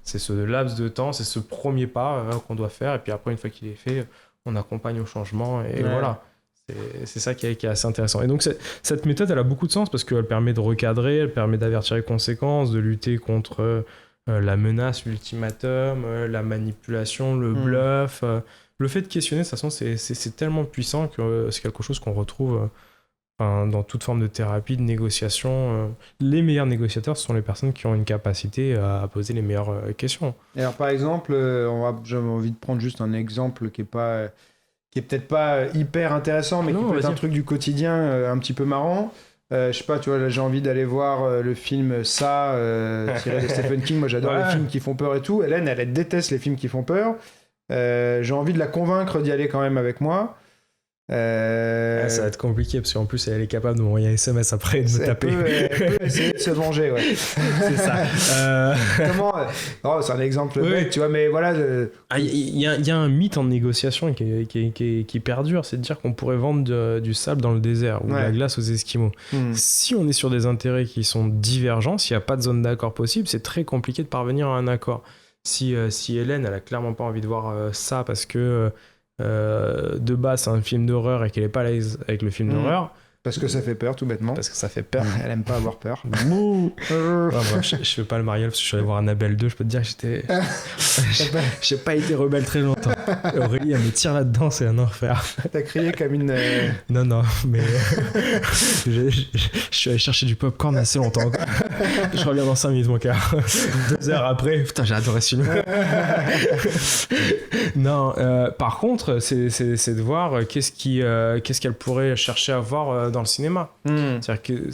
C'est ce laps de temps, c'est ce premier pas qu'on doit faire, et puis après, une fois qu'il est fait, on accompagne au changement, et voilà. C'est ça qui est assez intéressant. Et donc, cette méthode, elle a beaucoup de sens, parce qu'elle permet de recadrer, elle permet d'avertir les conséquences, de lutter contre la menace, l'ultimatum, la manipulation, le bluff. Le fait de questionner, de toute façon, c'est tellement puissant que c'est quelque chose qu'on retrouve... dans toute forme de thérapie, de négociation, les meilleurs négociateurs ce sont les personnes qui ont une capacité à poser les meilleures questions. Et alors par exemple, j'avais envie de prendre juste un exemple qui est peut-être pas hyper intéressant, mais qui peut être un truc du quotidien un petit peu marrant. Je sais pas, tu vois, là j'ai envie d'aller voir le film Ça, tiré de Stephen King. Moi j'adore les films qui font peur et tout. Hélène, elle déteste les films qui font peur. J'ai envie de la convaincre d'y aller quand même avec moi. Ça va être compliqué parce qu'en plus elle est capable de m'envoyer un SMS après et de me taper. Elle peut essayer de se venger, ouais. C'est ça. Comment c'est un exemple bête, tu vois, mais voilà. Il y a un mythe en négociation qui perdure, c'est de dire qu'on pourrait vendre du sable dans le désert ou de la glace aux Esquimaux. Si on est sur des intérêts qui sont divergents, s'il n'y a pas de zone d'accord possible, c'est très compliqué de parvenir à un accord. Si Hélène, elle a clairement pas envie de voir ça parce que de base c'est un film d'horreur et qu'elle est pas à l'aise avec le film d'horreur, parce que ça fait peur, tout bêtement. Parce que ça fait peur. Elle aime pas avoir peur. Je fais pas le mariole parce que je suis allé voir Annabelle 2, je peux te dire que j'ai pas été rebelle très longtemps. Aurélie elle me tire là-dedans, c'est un enfer. T'as crié comme une... Non mais je suis allé chercher du popcorn assez longtemps. Je reviens dans 5 minutes mon gars. 2 heures après, putain j'ai adoré ce film. Non, par contre c'est de voir qu'est-ce qu'elle pourrait chercher à voir dans le cinéma. C'est-à-dire que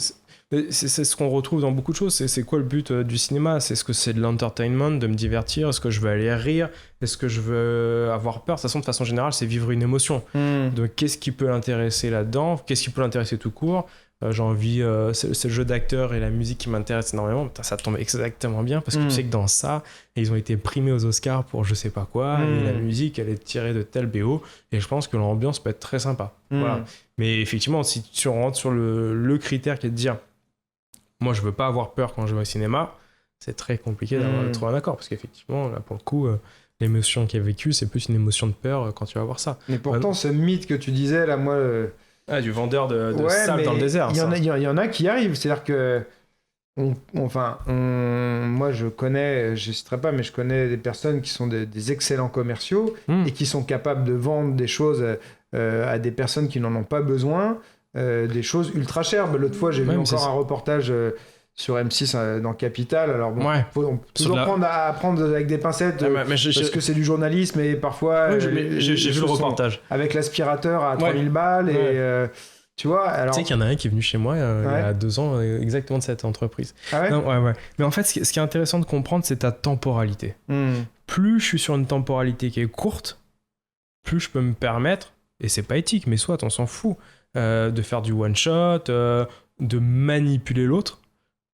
c'est ce qu'on retrouve dans beaucoup de choses. C'est quoi le but du cinéma? Est-ce que c'est de l'entertainment, de me divertir? Est-ce que je veux aller rire? Est-ce que je veux avoir peur? De façon générale, c'est vivre une émotion. Donc qu'est-ce qui peut l'intéresser là-dedans? Qu'est-ce qui peut l'intéresser tout court? J'ai envie, c'est le jeu d'acteur et la musique qui m'intéresse énormément. Putain, ça tombe exactement bien parce que tu sais que dans ça, ils ont été primés aux Oscars pour je sais pas quoi, et la musique elle est tirée de tel BO, et je pense que l'ambiance peut être très sympa. Voilà. Mais effectivement, si tu rentres sur le critère qui est de dire moi je veux pas avoir peur quand je vais au cinéma, c'est très compliqué de trouver un accord parce qu'effectivement, là pour le coup, l'émotion qu'il y a vécue, c'est plus une émotion de peur quand tu vas voir ça. Mais pourtant, ce mythe que tu disais, là, moi... Ah, du vendeur de ouais, sable dans le désert. Il y en a qui y arrivent. C'est-à-dire que... moi, je connais, je ne citerai pas, mais je connais des personnes qui sont des excellents commerciaux et qui sont capables de vendre des choses à des personnes qui n'en ont pas besoin, des choses ultra chères. L'autre fois, j'ai vu encore un reportage sur M6 dans Capital. Alors bon, on peut toujours apprendre avec des pincettes parce que c'est du journalisme et parfois j'ai vu le reportage avec l'aspirateur à 3000 balles et tu vois, alors... Tu sais qu'il y en a un qui est venu chez moi il y a 2 ans exactement de cette entreprise. Ah ouais? Non, ouais. Mais en fait, ce qui est intéressant de comprendre, c'est ta temporalité. Plus je suis sur une temporalité qui est courte, plus je peux me permettre, et c'est pas éthique, mais soit on s'en fout, de faire du one-shot, de manipuler l'autre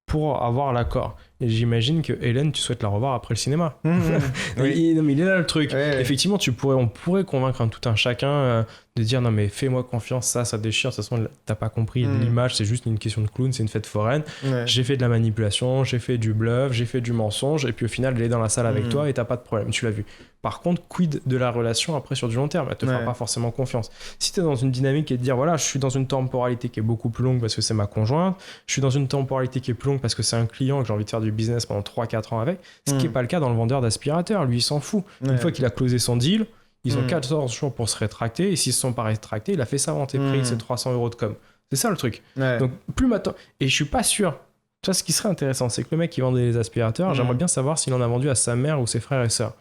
pour avoir l'accord. Et j'imagine que Hélène, tu souhaites la revoir après le cinéma. Oui. Non, mais il est là le truc. Ouais. Effectivement, on pourrait convaincre tout un chacun de dire non mais fais-moi confiance, ça déchire. De toute façon, t'as pas compris l'image, c'est juste une question de clown, c'est une fête foraine. Ouais. J'ai fait de la manipulation, j'ai fait du bluff, j'ai fait du mensonge, et puis au final, elle est dans la salle avec toi et t'as pas de problème, tu l'as vu. Par contre, quid de la relation après sur du long terme? Elle te fera pas forcément confiance. Si t'es dans une dynamique et de dire voilà, je suis dans une temporalité qui est beaucoup plus longue parce que c'est ma conjointe, je suis dans une temporalité qui est plus longue parce que c'est un client et que j'ai envie de faire du business pendant 3-4 ans avec, ce qui n'est pas le cas dans le vendeur d'aspirateurs. Lui, il s'en fout. Une fois qu'il a closé son deal, ils ont 14 jours pour se rétracter, et s'ils se sont pas rétractés, il a fait ça avant tes prix, c'est 300 € de com. C'est ça le truc. Donc, plus maintenant. Et je suis pas sûr. Tu vois, ce qui serait intéressant, c'est que le mec qui vendait les aspirateurs, j'aimerais bien savoir s'il en a vendu à sa mère ou ses frères et sœurs.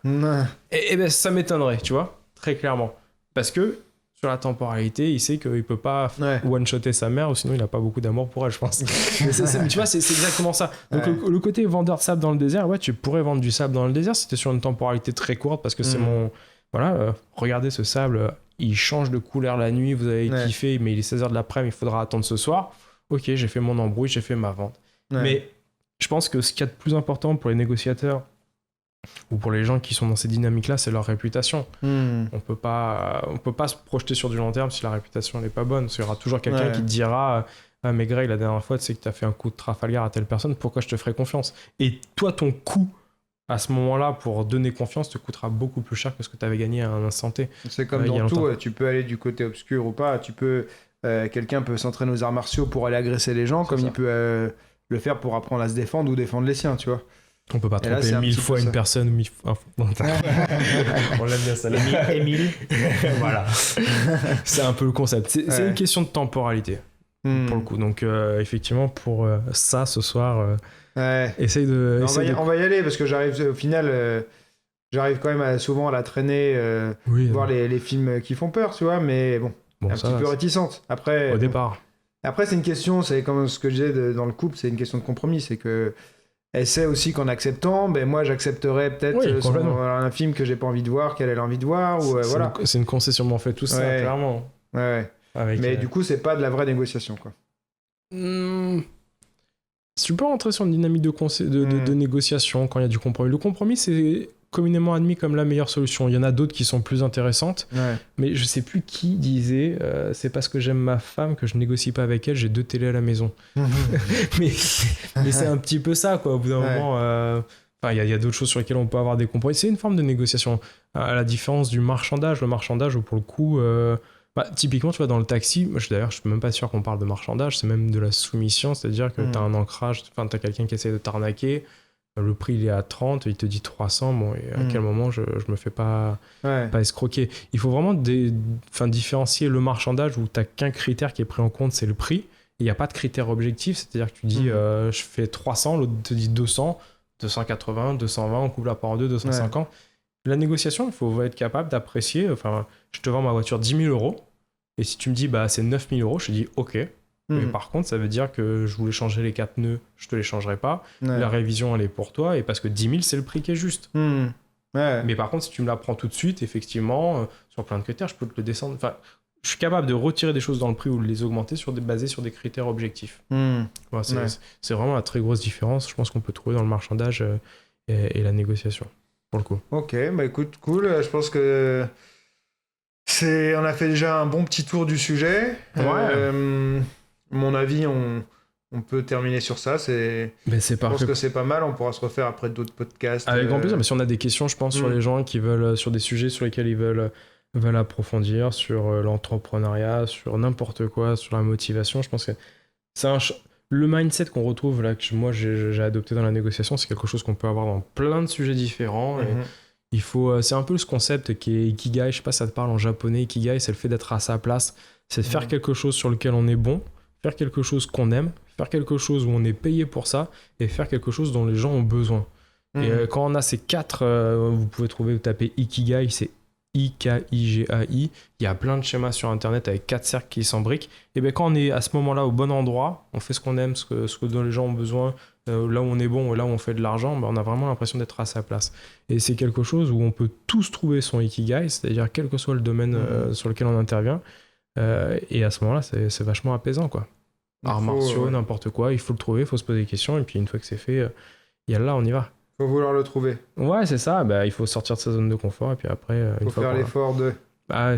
Et ben, ça m'étonnerait, tu vois, très clairement. Parce que sur la temporalité, il sait qu'il peut pas one-shotter sa mère, ou sinon il a pas beaucoup d'amour pour elle, je pense. Mais tu vois, c'est exactement ça. Donc le côté vendeur de sable dans le désert, tu pourrais vendre du sable dans le désert si t'es sur une temporalité très courte, parce que c'est mon... Voilà, regardez ce sable, il change de couleur la nuit, vous avez kiffé, mais il est 16h de l'après-midi, il faudra attendre ce soir. Ok, j'ai fait mon embrouille, j'ai fait ma vente. Mais je pense que ce qu'il y a de plus important pour les négociateurs ou pour les gens qui sont dans ces dynamiques-là, c'est leur réputation. On peut pas se projeter sur du long terme si la réputation n'est pas bonne. Il y aura toujours quelqu'un qui te dira ah mais Greg, la dernière fois, tu sais que tu as fait un coup de Trafalgar à telle personne, pourquoi je te ferais confiance? Et toi, ton coût à ce moment-là pour donner confiance te coûtera beaucoup plus cher que ce que tu avais gagné à un instant T. C'est comme dans tout, tu peux aller du côté obscur ou pas, tu peux quelqu'un peut s'entraîner aux arts martiaux pour aller agresser les gens, comme il peut le faire pour apprendre à se défendre ou défendre les siens, tu vois. On peut pas tromper 1000 fois une personne ou 1000 fois... On l'aime bien ça. Émile. Voilà. C'est un peu le concept. C'est une question de temporalité, pour le coup. Donc, effectivement, pour ça, ce soir, essaye de... On va y aller, parce que j'arrive au final... j'arrive quand même souvent à la traîner, voir les films qui font peur, tu vois, mais bon un petit peu réticente. Après, au départ. Après, c'est une question, c'est comme ce que je disais dans le couple, c'est une question de compromis. C'est que elle sait aussi qu'en acceptant, moi j'accepterais peut-être un film que j'ai pas envie de voir, qu'elle a envie de voir. Ou, voilà. C'est une concession, mais on fait tout ça, clairement. Mais du coup, c'est pas de la vraie négociation, quoi. Tu peux rentrer sur une dynamique de négociation quand il y a du compromis. Le compromis, c'est communément admis comme la meilleure solution. Il y en a d'autres qui sont plus intéressantes, mais je sais plus qui disait c'est parce que j'aime ma femme que je négocie pas avec elle, j'ai 2 télés à la maison. mais c'est un petit peu ça, quoi. Au bout d'un moment, il y a d'autres choses sur lesquelles on peut avoir des compromis. C'est une forme de négociation. À la différence du marchandage, le marchandage, pour le coup, typiquement, tu vois, dans le taxi, d'ailleurs, je suis même pas sûr qu'on parle de marchandage, c'est même de la soumission, c'est-à-dire que tu as un ancrage, tu as quelqu'un qui essaie de t'arnaquer. Le prix il est à 30, il te dit 300, et à quel moment je me fais pas escroquer. Il faut vraiment différencier le marchandage où tu n'as qu'un critère qui est pris en compte, c'est le prix. Il n'y a pas de critère objectif, c'est-à-dire que tu dis je fais 300, l'autre te dit 200, 280, 220, on coupe la part en deux, 250. La négociation, il faut être capable d'apprécier. Enfin, je te vends ma voiture 10 000 €, et si tu me dis c'est 9 000 €, je te dis ok. Mais par contre, ça veut dire que je voulais changer les 4 nœuds, je te les changerai pas. La révision, elle est pour toi, et parce que 10 000, c'est le prix qui est juste. Mais par contre, si tu me la prends tout de suite, effectivement, sur plein de critères, je peux te le descendre. Enfin, je suis capable de retirer des choses dans le prix ou de les augmenter basés sur des critères objectifs. C'est vraiment la très grosse différence, je pense qu'on peut trouver dans le marchandage et la négociation, pour le coup. Ok, écoute, cool. Je pense que on a fait déjà un bon petit tour du sujet. Mon avis, on peut terminer sur ça. C'est Je pense parfait. que c'est pas mal. On pourra se refaire après d'autres podcasts. Avec grand plaisir. Mais si on a des questions, je pense, sur les gens qui veulent, sur des sujets sur lesquels ils veulent approfondir, sur l'entrepreneuriat, sur n'importe quoi, sur la motivation, je pense que c'est le mindset qu'on retrouve là, que moi j'ai adopté dans la négociation, c'est quelque chose qu'on peut avoir dans plein de sujets différents. Et il faut, c'est un peu ce concept qui est Ikigai, je sais pas si ça te parle en japonais. Ikigai, c'est le fait d'être à sa place, c'est de faire quelque chose sur lequel on est bon, faire quelque chose qu'on aime, faire quelque chose où on est payé pour ça, et faire quelque chose dont les gens ont besoin. Et quand on a ces 4, vous pouvez vous tapez Ikigai, c'est Ikigai. Il y a plein de schémas sur internet avec 4 cercles qui s'embriquent. Et bien quand on est à ce moment-là au bon endroit, on fait ce qu'on aime, ce que dont les gens ont besoin, là où on est bon et là où on fait de l'argent, ben on a vraiment l'impression d'être à sa place. Et c'est quelque chose où on peut tous trouver son Ikigai, c'est-à-dire quel que soit le domaine sur lequel on intervient. Et à ce moment-là, c'est vachement apaisant, quoi. Arts martiaux, n'importe quoi, il faut le trouver, il faut se poser des questions, et puis une fois que c'est fait, on y va. Faut vouloir le trouver. Ouais, c'est ça, il faut sortir de sa zone de confort, et puis après... Faut faire l'effort de...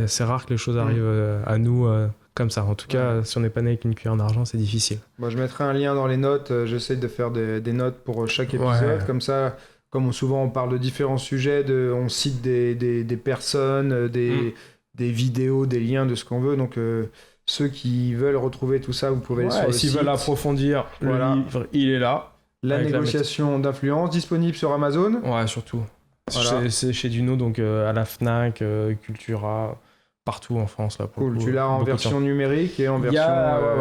c'est rare que les choses arrivent à nous comme ça. En tout cas, si on n'est pas né avec une cuillère d'argent, c'est difficile. Moi, je mettrai un lien dans les notes. J'essaie de faire des notes pour chaque épisode. Comme ça, souvent on parle de différents sujets, on cite des personnes, des vidéos, des liens, de ce qu'on veut. Donc, ceux qui veulent retrouver tout ça, vous pouvez aller sur le site. S'ils veulent approfondir, le livre, il est là. La négociation d'influence, disponible sur Amazon. Ouais, surtout. Voilà. C'est chez Duno, donc à la Fnac, Cultura, partout en France. Là, Cool, tu l'as en version numérique et en version...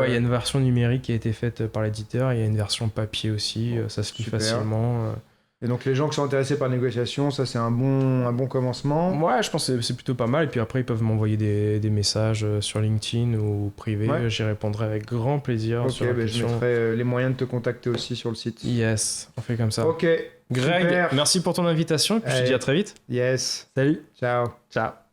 Il y a une version numérique qui a été faite par l'éditeur, il y a une version papier aussi, ça se lit facilement. Et donc les gens qui sont intéressés par la négociation, ça c'est un bon commencement. Ouais, je pense que c'est plutôt pas mal. Et puis après, ils peuvent m'envoyer des messages sur LinkedIn ou privé. Ouais. J'y répondrai avec grand plaisir. Ok, sur la je question. mettrai les moyens de te contacter aussi sur le site. Yes, on fait comme ça. Ok, Greg, super. merci pour ton invitation. Et puis je te dis à très vite. Yes, Salut. ciao. Ciao.